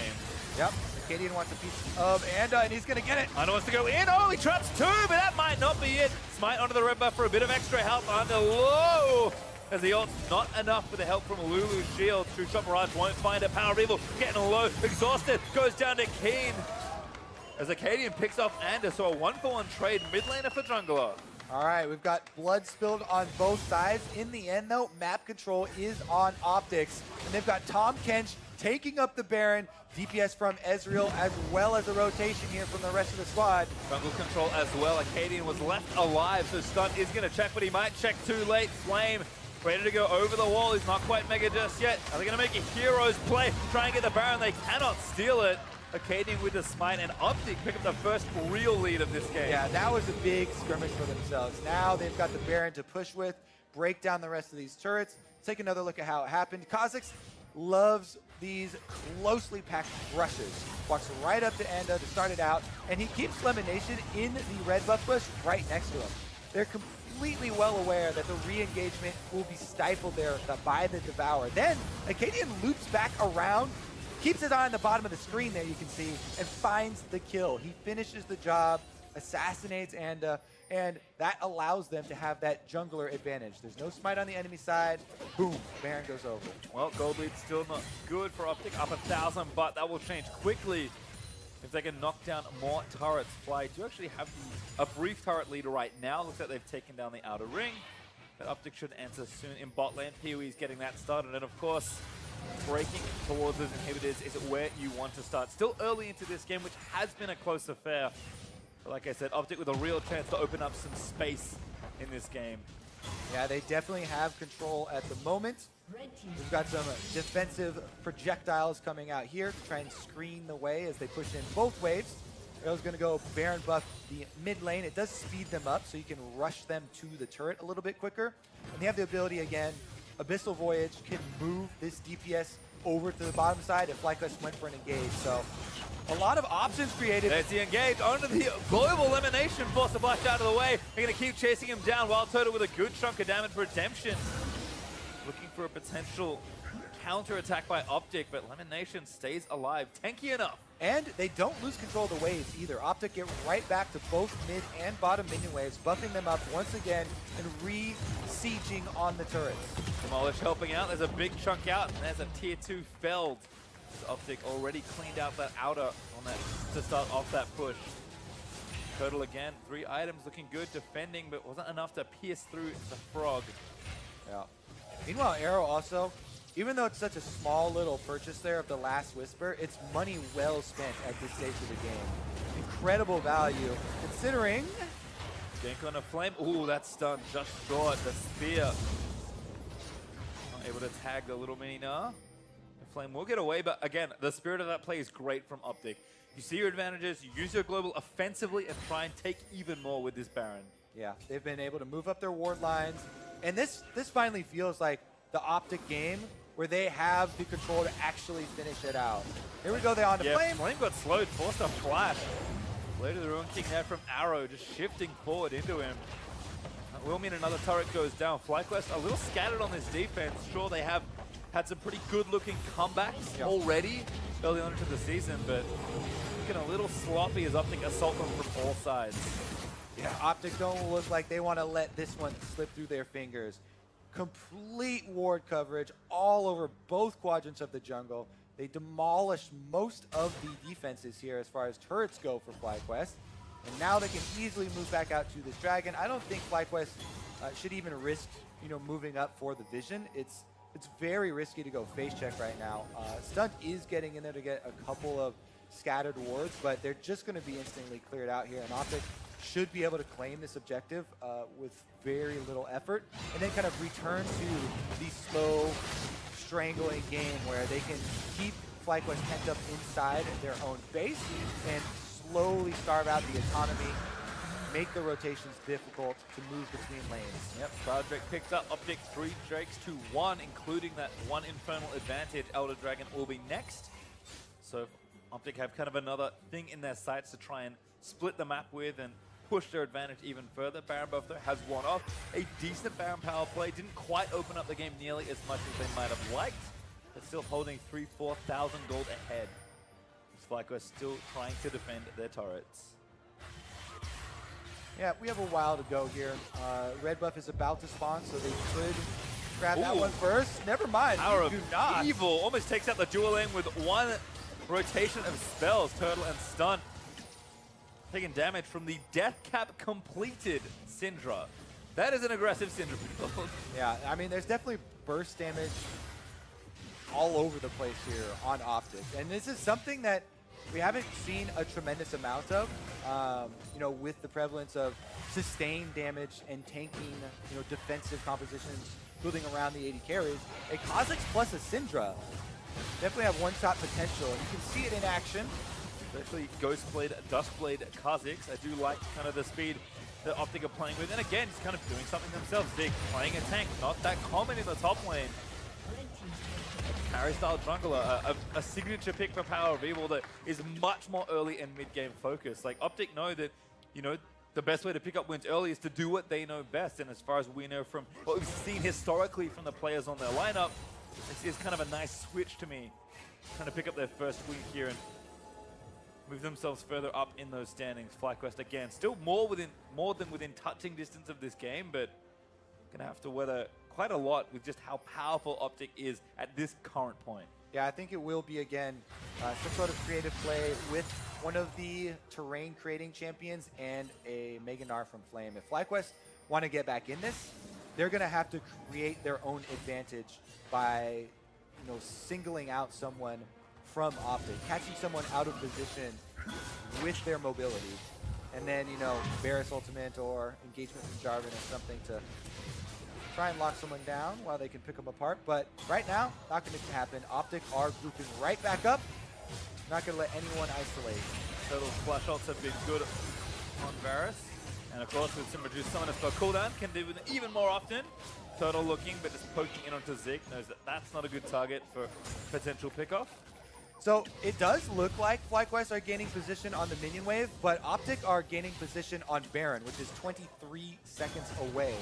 Yep, Acadian wants a piece of Anda, and he's gonna get it. Anda wants to go in. Oh, he traps 2, but that might not be it. Smite onto the red buff for a bit of extra help. Anda low. As the ult's not enough with the help from Lulu's shield. True Shot Mirage won't find it. Power of Evil getting low. Exhausted. Goes down to Keen. As Acadian picks off Anda, so a 1-for-1 trade mid laner for jungler. All right, we've got blood spilled on both sides. In the end, though, map control is on OpTic. And they've got Tahm Kench taking up the Baron. DPS from Ezreal, as well as a rotation here from the rest of the squad. Jungle control as well. Acadian was left alive, so Stun is going to check, but he might check too late. Flame ready to go over the wall. He's not quite mega just yet. Are they going to make a hero's play? Try and get the Baron. They cannot steal it. Acadian with the smite, and OpTic pick up the first real lead of this game. Yeah, that was a big skirmish for themselves. Now they've got the Baron to push with, break down the rest of these turrets. Take another look at how it happened. Kha'Zix loves these closely packed rushes. Walks right up to Anda to start it out, and he keeps Lemonation in the red buff bush right next to him. They're completely well aware that the re-engagement will be stifled there by the Devourer. Then Acadian loops back around, keeps his eye on the bottom of the screen there, you can see, and finds the kill. He finishes the job, assassinates Anda, and that allows them to have that jungler advantage. There's no smite on the enemy side. Boom, Baron goes over. Well, gold lead's still not good for OpTic, up 1,000, but that will change quickly if they can knock down more turrets. Fly do actually have a brief turret leader right now. Looks like they've taken down the outer ring, but OpTic should answer soon in bot lane. PoE's getting that started, and of course, breaking towards those inhibitors is where you want to start. Still early into this game, which has been a close affair. But like I said, OpTic with a real chance to open up some space in this game. Yeah, they definitely have control at the moment. We've got some defensive projectiles coming out here to try and screen the way as they push in both waves. Arrow's going to go Baron buff the mid lane. It does speed them up, so you can rush them to the turret a little bit quicker. And they have the ability, again, Abyssal Voyage can move this DPS over to the bottom side if FlyQuest went for an engage. So a lot of options created. There's the engage onto the global elimination, force the flash out of the way. They're going to keep chasing him down. Wild Turtle with a good chunk of damage. Redemption looking for a potential counter-attack by OpTic, but Lemonation stays alive. Tanky enough. And they don't lose control of the waves either. OpTic get right back to both mid and bottom minion waves, buffing them up once again and re-sieging on the turrets. Demolish helping out. There's a big chunk out, and there's a tier 2 felled. OpTic already cleaned out that outer on that to start off that push. Turtle again, 3 items looking good, defending, but wasn't enough to pierce through the frog. Yeah. Meanwhile, Arrow also, even though it's such a small little purchase there of the Last Whisper, it's money well spent at this stage of the game. Incredible value, considering... Gank on a Flame. Ooh, that stun just short. The spear. Not able to tag the little mini nah. The Flame will get away, but again, the spirit of that play is great from OpTic. You see your advantages, you use your global offensively, and try and take even more with this Baron. Yeah, they've been able to move up their ward lines. And this finally feels like the OpTic game where they have the control to actually finish it out. Here we go, they're on the Flame. Flame got slowed, forced a flash. Blade of the Ruined King there from Arrow, just shifting forward into him. That will mean another turret goes down. FlyQuest a little scattered on this defense. Sure, they have had some pretty good-looking comebacks already early on into the season, but looking a little sloppy as OpTic assault them from all sides. Yeah, OpTic don't look like they want to let this one slip through their fingers. Complete ward coverage all over both quadrants of the jungle. They demolished most of the defenses here as far as turrets go for FlyQuest. And now they can easily move back out to this dragon. I don't think FlyQuest should even risk, moving up for the vision. It's very risky to go face check right now. Stunt is getting in there to get a couple of scattered wards, but they're just going to be instantly cleared out here. And OpTic should be able to claim this objective with very little effort, and then kind of return to the slow, strangling game where they can keep FlyQuest pent up inside their own base and slowly starve out the autonomy, make the rotations difficult to move between lanes. Yep, Cloud Drake picked up OpTic 3 Drakes to 1, including that 1 Infernal advantage. Elder Dragon will be next. So OpTic have kind of another thing in their sights to try and split the map with and push their advantage even further. Baron Buff, though, has one off. A decent Baron power play. Didn't quite open up the game nearly as much as they might have liked, but still holding 3,000-4,000 gold ahead. FlyQuest still trying to defend their turrets. Yeah, we have a while to go here. Red buff is about to spawn, so they could grab that one first. Never mind. Power do of not. Evil almost takes out the dual lane with one rotation of spells. Turtle and Stun. Taking damage from the death cap completed Syndra. That is an aggressive Syndra build. Yeah, I mean, there's definitely burst damage all over the place here on OpTic. And this is something that we haven't seen a tremendous amount of, you know, with the prevalence of sustained damage and tanking, you know, defensive compositions building around the 80 carries. A Kha'Zix plus a Syndra definitely have one-shot potential, and you can see it in action. Especially Ghostblade, Duskblade, Kha'Zix. I do like kind of the speed that OpTic are playing with. And again, just kind of doing something themselves. Zig playing a tank, not that common in the top lane. Carry style jungler, a signature pick for Power of Evil that is much more early and mid-game focused. Like OpTic know that, you know, the best way to pick up wins early is to do what they know best. And as far as we know from what we've seen historically from the players on their lineup, this is kind of a nice switch to me. Trying to pick up their first win here and move themselves further up in those standings. FlyQuest again, still more than within touching distance of this game, but gonna have to weather quite a lot with just how powerful OpTic is at this current point. Yeah, I think it will be, again, some sort of creative play with one of the terrain creating champions and a Mega Gnar from Flame. If FlyQuest want to get back in this, they're going to have to create their own advantage by, you know, singling out someone from OpTic, catching someone out of position with their mobility. And then, you know, Varus Ultimate or engagement from Jarvan is something to try and lock someone down while they can pick them apart. But right now, not going to happen. OpTic are grouping right back up. Not going to let anyone isolate. Turtle's flash ults have been good on Varus. And of course, with some reduced summoner spell cooldown, can do it even more often. Turtle looking, but just poking in onto Zig. Knows that that's not a good target for potential pickoff. So it does look like FlyQuest are gaining position on the minion wave, but OpTic are gaining position on Baron, which is 23 seconds away.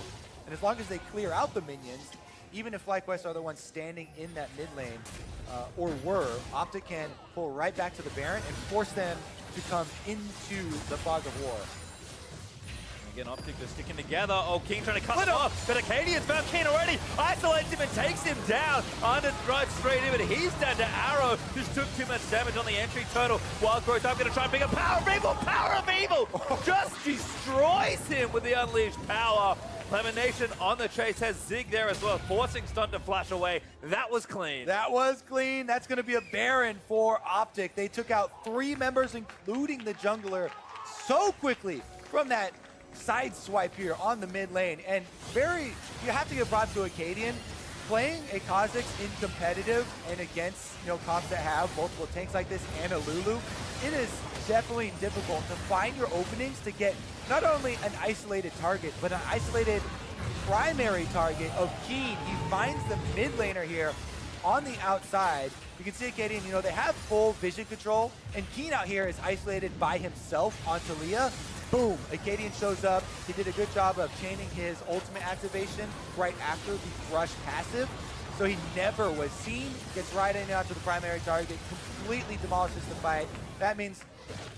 And as long as they clear out the minions, even if FlyQuest are the ones standing in that mid lane, or were, OpTic can pull right back to the Baron and force them to come into the fog of war. Again, OpTic just sticking together. Oh, King trying to cut him off, but Acadian's found King already. Isolates him and takes him down. Under drives straight in, but he's down to Arrow. Just took too much damage on the entry. Turtle, Wild Growth up, gonna try and pick up Power of Evil. Power of Evil just destroys him with the unleashed power. Lemon Nation on the chase, has Zig there as well, forcing Stun to flash away. That was clean. That was clean. That's going to be a Baron for OpTic. They took out 3 members, including the jungler, so quickly from that side swipe here on the mid lane. And you have to give props to Acadian. Playing a Kha'Zix in competitive and against, you know, comps that have multiple tanks like this and a Lulu, it is definitely difficult to find your openings to get not only an isolated target, but an isolated primary target of Keen. He finds the mid laner here on the outside. You can see Acadian, you know, they have full vision control, and Keen out here is isolated by himself on Talia. Boom, Acadian shows up. He did a good job of chaining his ultimate activation right after the Rush passive. So he never was seen, gets right in out to the primary target, completely demolishes the fight. That means,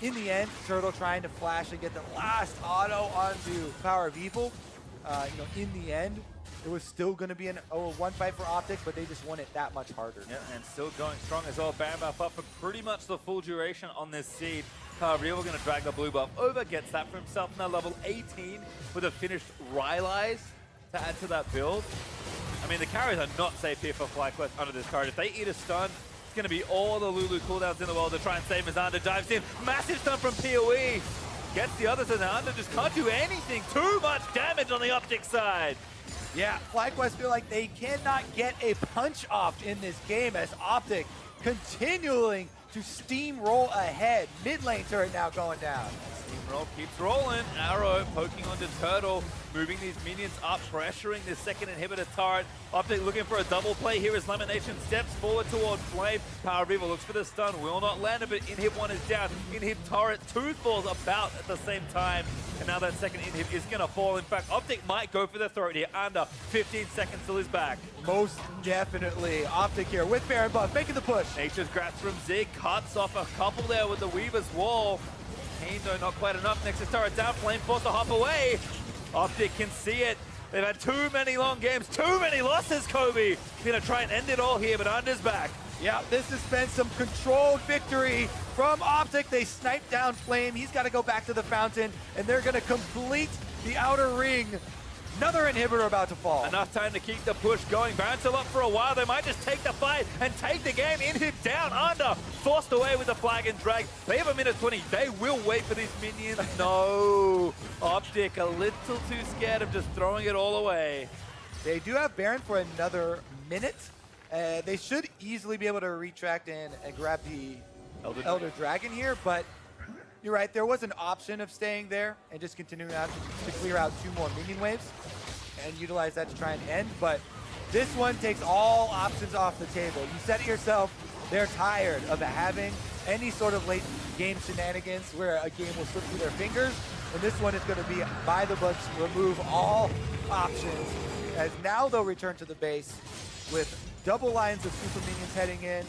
in the end, Turtle trying to flash and get the last auto onto Power of Evil. You know, in the end, it was still going to be a one fight for OpTic, but they just won it that much harder. Yeah, and still going strong as well. Baron buff up for pretty much the full duration on this seed. Power of Evil going to drag the blue buff over, gets that for himself. Now level 18 with a finished Rylai's to add to that build. I mean, the carries are not safe here for FlyQuest under this card. If they eat a stun, it's going to be all the Lulu cooldowns in the world to try and save Mizanda. Dives in, massive stun from PoE. Gets the others, and Mizanda just can't do anything. Too much damage on the OpTic side. Yeah, FlyQuest feel like they cannot get a punch off in this game as OpTic continuing to steamroll ahead. Mid lane turret now going down. Steamroll keeps rolling. Arrow poking onto Turtle, moving these minions up, pressuring this second inhibitor turret. OpTic looking for a double play here as Lemonation steps forward toward Flame. Power of Evil looks for the stun, will not land it, but inhib 1 is down. Inhib turret 2 falls about at the same time. And now that second inhib is going to fall. In fact, OpTic might go for the throat here under 15 seconds till he's back. Most definitely. OpTic here with Baron buff, making the push. Nature's grabs from Zig, cuts off a couple there with the Weaver's Wall. Kane, though, not quite enough. Nexus turret down, Flame forced to hop away. OpTic can see it. They've had too many long games, too many losses, Kobe. Gonna try and end it all here, but Under's back. Yeah, this has been some controlled victory from OpTic. They sniped down Flame. He's got to go back to the fountain, and they're going to complete the outer ring. Another inhibitor about to fall. Enough time to keep the push going. Baron still up for a while. They might just take the fight and take the game. Inhib down, Under forced away with the flag and drag. They have a minute 20. They will wait for these minions. No, OpTic a little too scared of just throwing it all away. They do have Baron for another minute. They should easily be able to retract and grab the Elder Dragon here, but you're right, there was an option of staying there and just continuing out to clear out 2 more minion waves and utilize that to try and end, but this one takes all options off the table. You said it yourself, they're tired of having any sort of late game shenanigans where a game will slip through their fingers, and this one is going to be by the books, remove all options, as now they'll return to the base with double lines of super minions heading in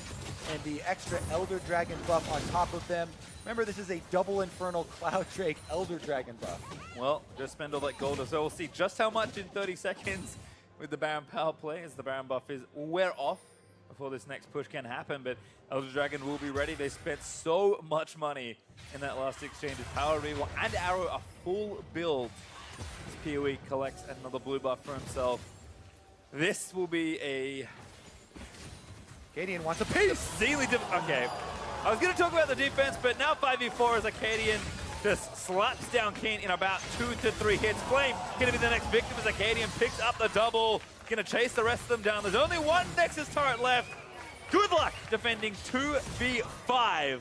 and the extra Elder Dragon buff on top of them. Remember, this is a double Infernal Cloud Drake Elder Dragon buff. Well, just spend all that gold as well. We'll see just how much in 30 seconds with the Baron power play as the Baron buff is wear off before this next push can happen. But Elder Dragon will be ready. They spent so much money in that last exchange. Power Reveal and Arrow a full build. As PoE collects another blue buff for himself. This will be a... Cadian wants a piece! Okay. I was going to talk about the defense, but now 5v4 as Acadian just slaps down Keen in about 2 to 3 hits. Flame going to be the next victim as Acadian picks up the double. Going to chase the rest of them down. There's only one Nexus turret left. Good luck defending 2v5.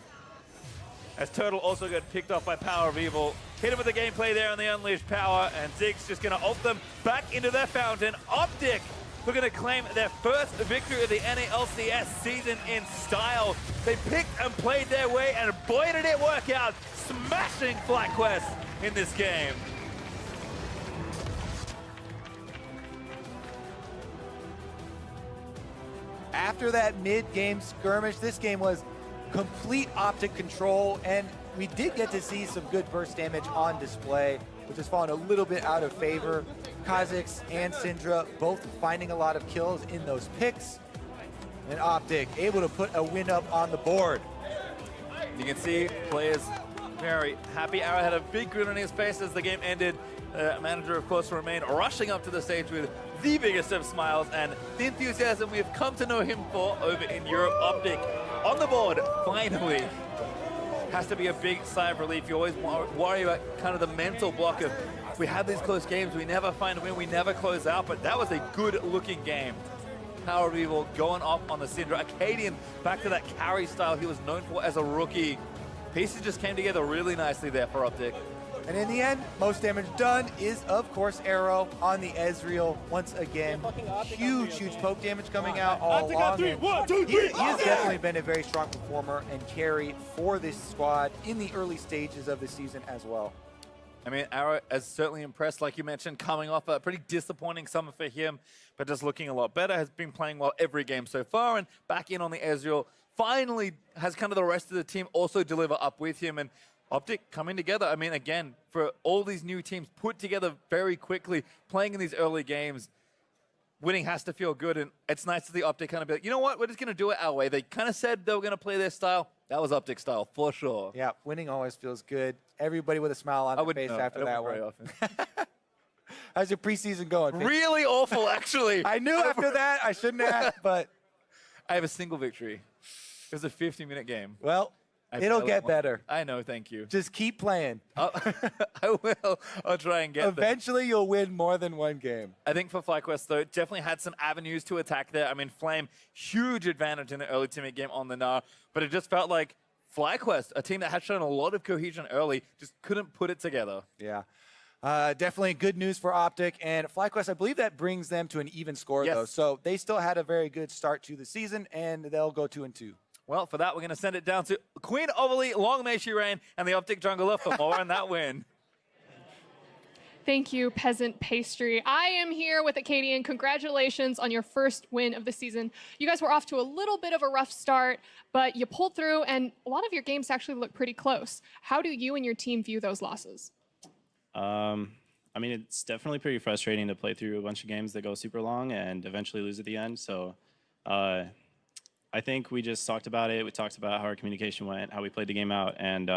As Turtle also got picked off by Power of Evil. Hit him with the gameplay there on the Unleashed Power, and Zig's just going to ult them back into their fountain. OpTic looking to claim their first victory of the LCS season in style. They picked and played their way, and boy did it work out, smashing FlyQuest in this game. After that mid-game skirmish, this game was complete OpTic control, and we did get to see some good burst damage on display, which has fallen a little bit out of favor. Kha'Zix and Syndra both finding a lot of kills in those picks, and OpTic able to put a win up on the board. You can see players very happy. Arrow had a big grin on his face as the game ended. Manager, of course, remained rushing up to the stage with the biggest of smiles and the enthusiasm we've come to know him for over in Europe. OpTic on the board, finally. Has to be a big sigh of relief. You always worry about kind of the mental block of, we have these close games, we never find a win, we never close out, but that was a good-looking game. Power of Evil going off on the Syndra. Acadian back to that carry style he was known for as a rookie. Pieces just came together really nicely there for OpTic. And in the end, most damage done is, of course, Arrow on the Ezreal. Once again, huge poke damage coming out all along. He has definitely been a very strong performer and carry for this squad in the early stages of the season as well. I mean, Arrow has certainly impressed, like you mentioned, coming off a pretty disappointing summer for him, but just looking a lot better, has been playing well every game so far, and back in on the Ezreal. Finally has kind of the rest of the team also deliver up with him, and OpTic coming together. I mean, again, for all these new teams put together very quickly, playing in these early games, winning has to feel good, and it's nice to see OpTic kind of be like, you know what, we're just going to do it our way. They kind of said they were going to play their style. That was OpTic style, for sure. Yeah, winning always feels good. Everybody with a smile on their face after that one. Very often. How's your preseason going? Really awful, actually. I knew after that I shouldn't have, but... I have a single victory. It was a 50-minute game. Well, it'll get better. I know, thank you. Just keep playing. I will. I'll try and get there. Eventually, you'll win more than one game. I think for FlyQuest, though, definitely had some avenues to attack there. I mean, Flame, huge advantage in the early to mid game on the Gnar, but it just felt like FlyQuest, a team that had shown a lot of cohesion early, just couldn't put it together. Yeah. Definitely good news for OpTic and FlyQuest. I believe that brings them to an even score, though. So they still had a very good start to the season, and they'll go 2-2. Well, for that, we're going to send it down to Queen Overly, long may she reign, and the OpTic jungler for more on that win. Thank you, Peasant Pastry. I am here with Acadian. Congratulations on your first win of the season. You guys were off to a little bit of a rough start, but you pulled through, and a lot of your games actually look pretty close. How do you and your team view those losses? I mean, it's definitely pretty frustrating to play through a bunch of games that go super long and eventually lose at the end. So I think we just talked about it. We talked about how our communication went, how we played the game out, and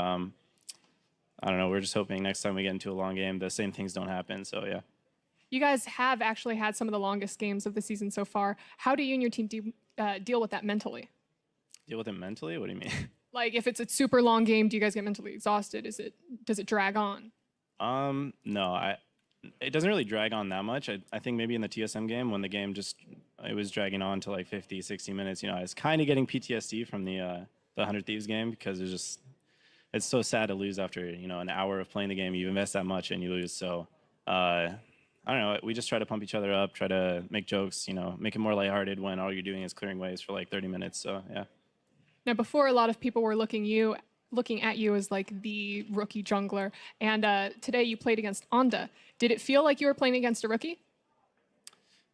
I don't know, we're just hoping next time we get into a long game, the same things don't happen, so yeah. You guys have actually had some of the longest games of the season so far. How do you and your team deal with that mentally? Deal with it mentally? What do you mean? Like, if it's a super long game, do you guys get mentally exhausted? Does it drag on? No, it doesn't really drag on that much. I think maybe in the TSM game, when the game it was dragging on to like 50, 60 minutes, you know, I was kind of getting PTSD from the 100 Thieves game, because it's so sad to lose after, you know, an hour of playing the game. You invest that much and you lose. So I don't know. We just try to pump each other up, try to make jokes, you know, make it more lighthearted when all you're doing is clearing waves for like 30 minutes. So yeah. Now, before, a lot of people were looking at you as like the rookie jungler, and today you played against Onda. Did it feel like you were playing against a rookie?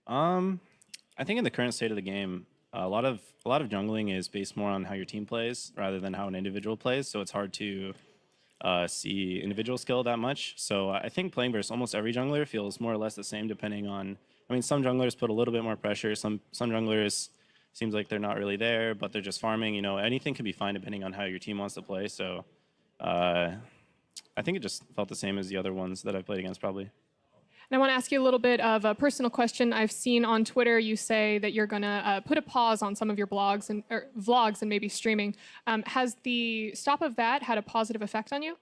I think in the current state of the game, a lot of jungling is based more on how your team plays rather than how an individual plays. So it's hard to see individual skill that much. So I think playing versus almost every jungler feels more or less the same, depending on. I mean, some junglers put a little bit more pressure. Some junglers seems like they're not really there, but they're just farming. You know, anything can be fine depending on how your team wants to play. So I think it just felt the same as the other ones that I've played against, probably. And I want to ask you a little bit of a personal question. I've seen on Twitter you say that you're going to put a pause on some of your vlogs and maybe streaming. Has the stop of that had a positive effect on you?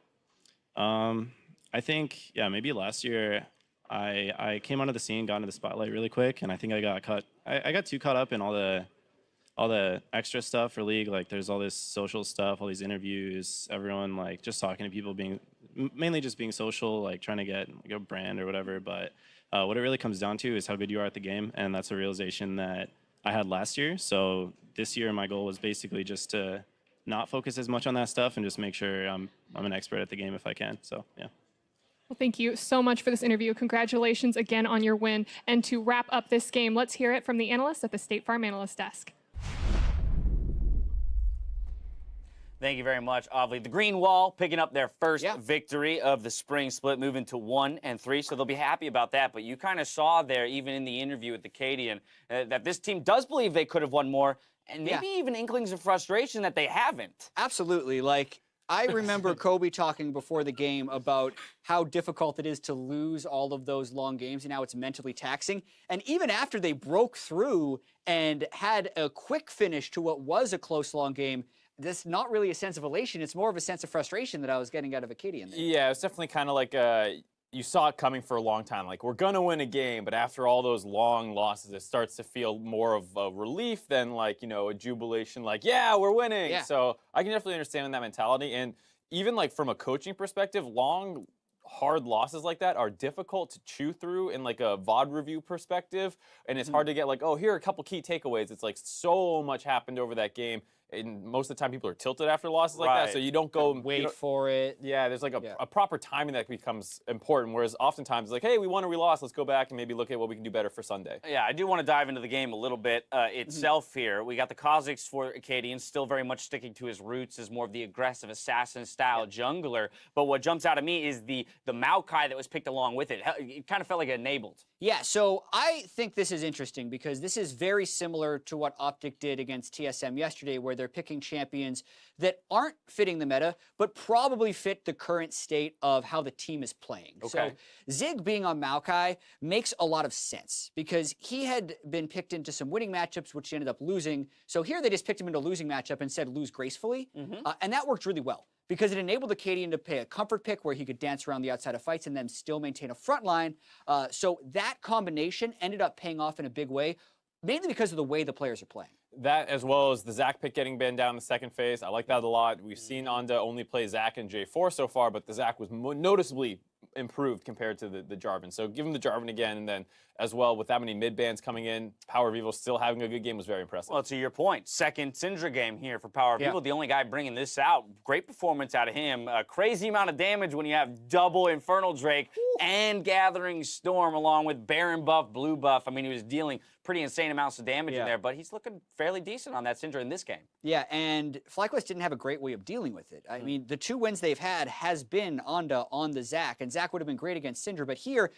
I think, yeah, maybe last year I came onto the scene, got into the spotlight really quick, and I think I got too caught up in all the extra stuff for League. Like, there's all this social stuff, all these interviews, everyone like just talking to people, mainly just being social, like trying to get like a brand or whatever. But what it really comes down to is how good you are at the game, and that's a realization that I had last year. So this year my goal was basically just to not focus as much on that stuff and just make sure I'm an expert at the game if I can. So yeah. Well, thank you so much for this interview. Congratulations again on your win. And to wrap up this game, let's hear it from the analysts at the State Farm Analyst Desk. Thank you very much, Ovly. The Green Wall picking up their first victory of the spring split, moving to 1-3, so they'll be happy about that. But you kind of saw there, even in the interview with the Acadian, that this team does believe they could have won more, and maybe even inklings of frustration that they haven't. Absolutely. Like, I remember Kobe talking before the game about how difficult it is to lose all of those long games and how it's mentally taxing. And even after they broke through and had a quick finish to what was a close long game, that's not really a sense of elation. It's more of a sense of frustration that I was getting out of Acadian there. Yeah, it's definitely kind of like you saw it coming for a long time. Like, we're going to win a game, but after all those long losses, it starts to feel more of a relief than, like, you know, a jubilation, like, yeah, we're winning. Yeah. So I can definitely understand that mentality. And even, like, from a coaching perspective, long, hard losses like that are difficult to chew through in, like, a VOD review perspective. And it's hard to get, like, oh, here are a couple key takeaways. It's like so much happened over that game. And most of the time people are tilted after losses like that, so you don't go wait for it. Yeah, there's like a proper timing that becomes important, whereas oftentimes it's like, hey, we won or we lost, let's go back and maybe look at what we can do better for Sunday. Yeah, I do want to dive into the game a little bit itself here. We got the Kha'Zix for Acadian, still very much sticking to his roots as more of the aggressive assassin-style jungler, but what jumps out at me is the Maokai that was picked along with it. It kind of felt like it enabled. Yeah, so I think this is interesting because this is very similar to what OpTic did against TSM yesterday, where they're picking champions that aren't fitting the meta, but probably fit the current state of how the team is playing. Okay. So Zig being on Maokai makes a lot of sense because he had been picked into some winning matchups, which he ended up losing. So here they just picked him into a losing matchup and said lose gracefully, and that worked really well, because it enabled Acadian to play a comfort pick where he could dance around the outside of fights and then still maintain a front line. So that combination ended up paying off in a big way. mainly because of the way the players are playing. That, as well as the Zac pick getting banned down in the second phase. I like that a lot. We've seen Onda only play Zac and J4 so far, but the Zac was noticeably improved compared to the Jarvan. So give him the Jarvan again, and then as well, with that many mid bans coming in, Power of Evil still having a good game was very impressive. Well, to your point, second Syndra game here for Power of Evil. The only guy bringing this out. Great performance out of him. A crazy amount of damage when you have double Infernal Drake and Gathering Storm along with Baron buff, blue buff. I mean, he was dealing pretty insane amounts of damage in there, but he's looking fairly decent on that Syndra in this game. Yeah, and FlyQuest didn't have a great way of dealing with it. I mean, the 2 wins they've had has been Onda on the Zac, and Zac would have been great against Syndra, but here,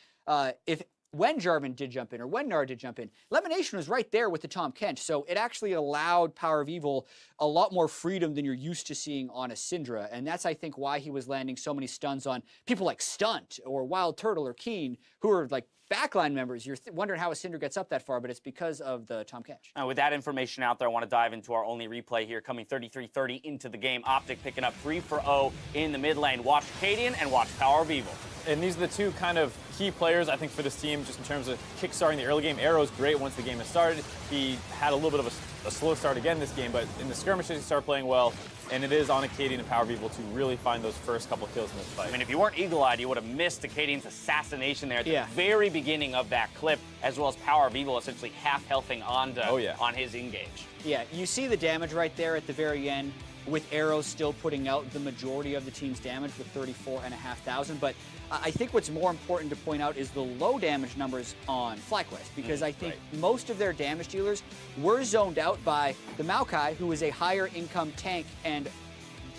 when Jarvan did jump in, or when Nara did jump in, Lemonation was right there with the Tahm Kench, so it actually allowed Power of Evil a lot more freedom than you're used to seeing on a Syndra, and that's, I think, why he was landing so many stuns on people like Stunt, or Wild Turtle, or Keen, who are like backline members. You're wondering how a Syndra gets up that far, but it's because of the Tahm Kench. With that information out there, I want to dive into our only replay here, coming 33-30 into the game. OpTic picking up 3 for 0 in the mid lane. Watch Cadian and watch Power of Evil. And these are the two kind of key players, I think, for this team, just in terms of kickstarting the early game. Arrow's great once the game has started. He had a little bit of a slow start again this game, but in the skirmishes, he started playing well. And it is on Acadian and Power of Evil to really find those first couple kills in this fight. I mean, if you weren't eagle-eyed, you would have missed Acadian's assassination there at the very beginning of that clip, as well as Power of Evil essentially half-healthing Onda on his engage. Yeah, you see the damage right there at the very end, with Arrow still putting out the majority of the team's damage with 34,500. But I think what's more important to point out is the low damage numbers on FlyQuest, because I think most of their damage dealers were zoned out by the Maokai, who is a higher income tank and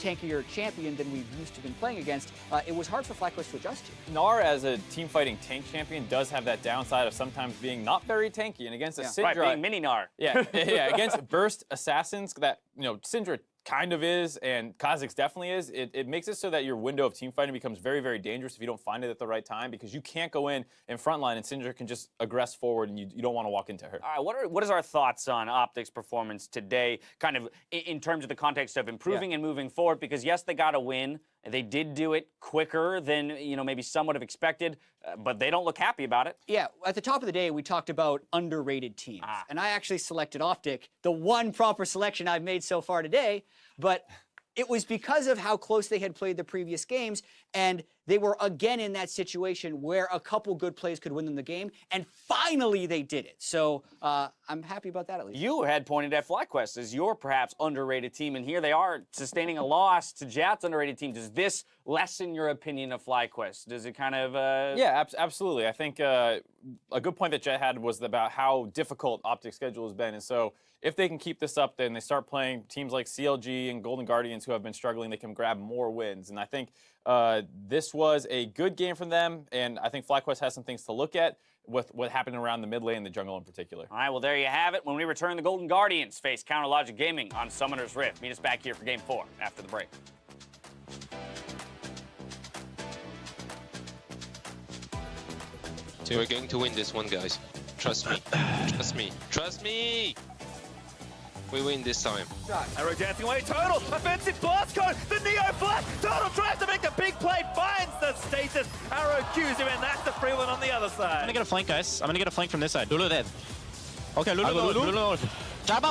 tankier champion than we've used to been playing against. It was hard for FlyQuest to adjust to. Gnar, as a team fighting tank champion, does have that downside of sometimes being not very tanky, and against a Syndra, being mini Gnar. Yeah, against burst assassins that Syndra kind of is, and Kha'Zix definitely is. It makes it so that your window of team fighting becomes very, very dangerous if you don't find it at the right time, because you can't go in frontline and Syndra can just aggress forward and you don't want to walk into her. All right, what is our thoughts on OpTic's performance today, kind of in terms of the context of improving and moving forward? Because yes, they got a win. They did do it quicker than maybe some would have expected, but they don't look happy about it. Yeah, at the top of the day, we talked about underrated teams. And I actually selected OpTic, the one proper selection I've made so far today, but it was because of how close they had played the previous games, and they were again in that situation where a couple good plays could win them the game, and finally they did it. So I'm happy about that at least. You had pointed at FlyQuest as your perhaps underrated team, and here they are sustaining a loss to Jat's underrated team. Does this lessen your opinion of FlyQuest? Does it kind of... Yeah, absolutely. I think a good point that Jet had was about how difficult OpTic's schedule has been, and so if they can keep this up, then they start playing teams like CLG and Golden Guardians who have been struggling, they can grab more wins. And I think this was a good game from them, and I think FlyQuest has some things to look at with what happened around the mid lane and the jungle in particular. All right, well, there you have it. When we return, the Golden Guardians face Counter Logic Gaming on Summoner's Rift. Meet us back here for Game 4 after the break. So we're going to win this one, guys. Trust me. Trust me. Trust me! We win this time. Arrow dancing away, Total, offensive blast code, the Neo Flash, Total tries to make a big play, finds the status, Arrow cues him, and that's the free one on the other side. I'm gonna get a flank, guys. I'm gonna get a flank from this side. Lulu dead. Okay, Lulu. Jab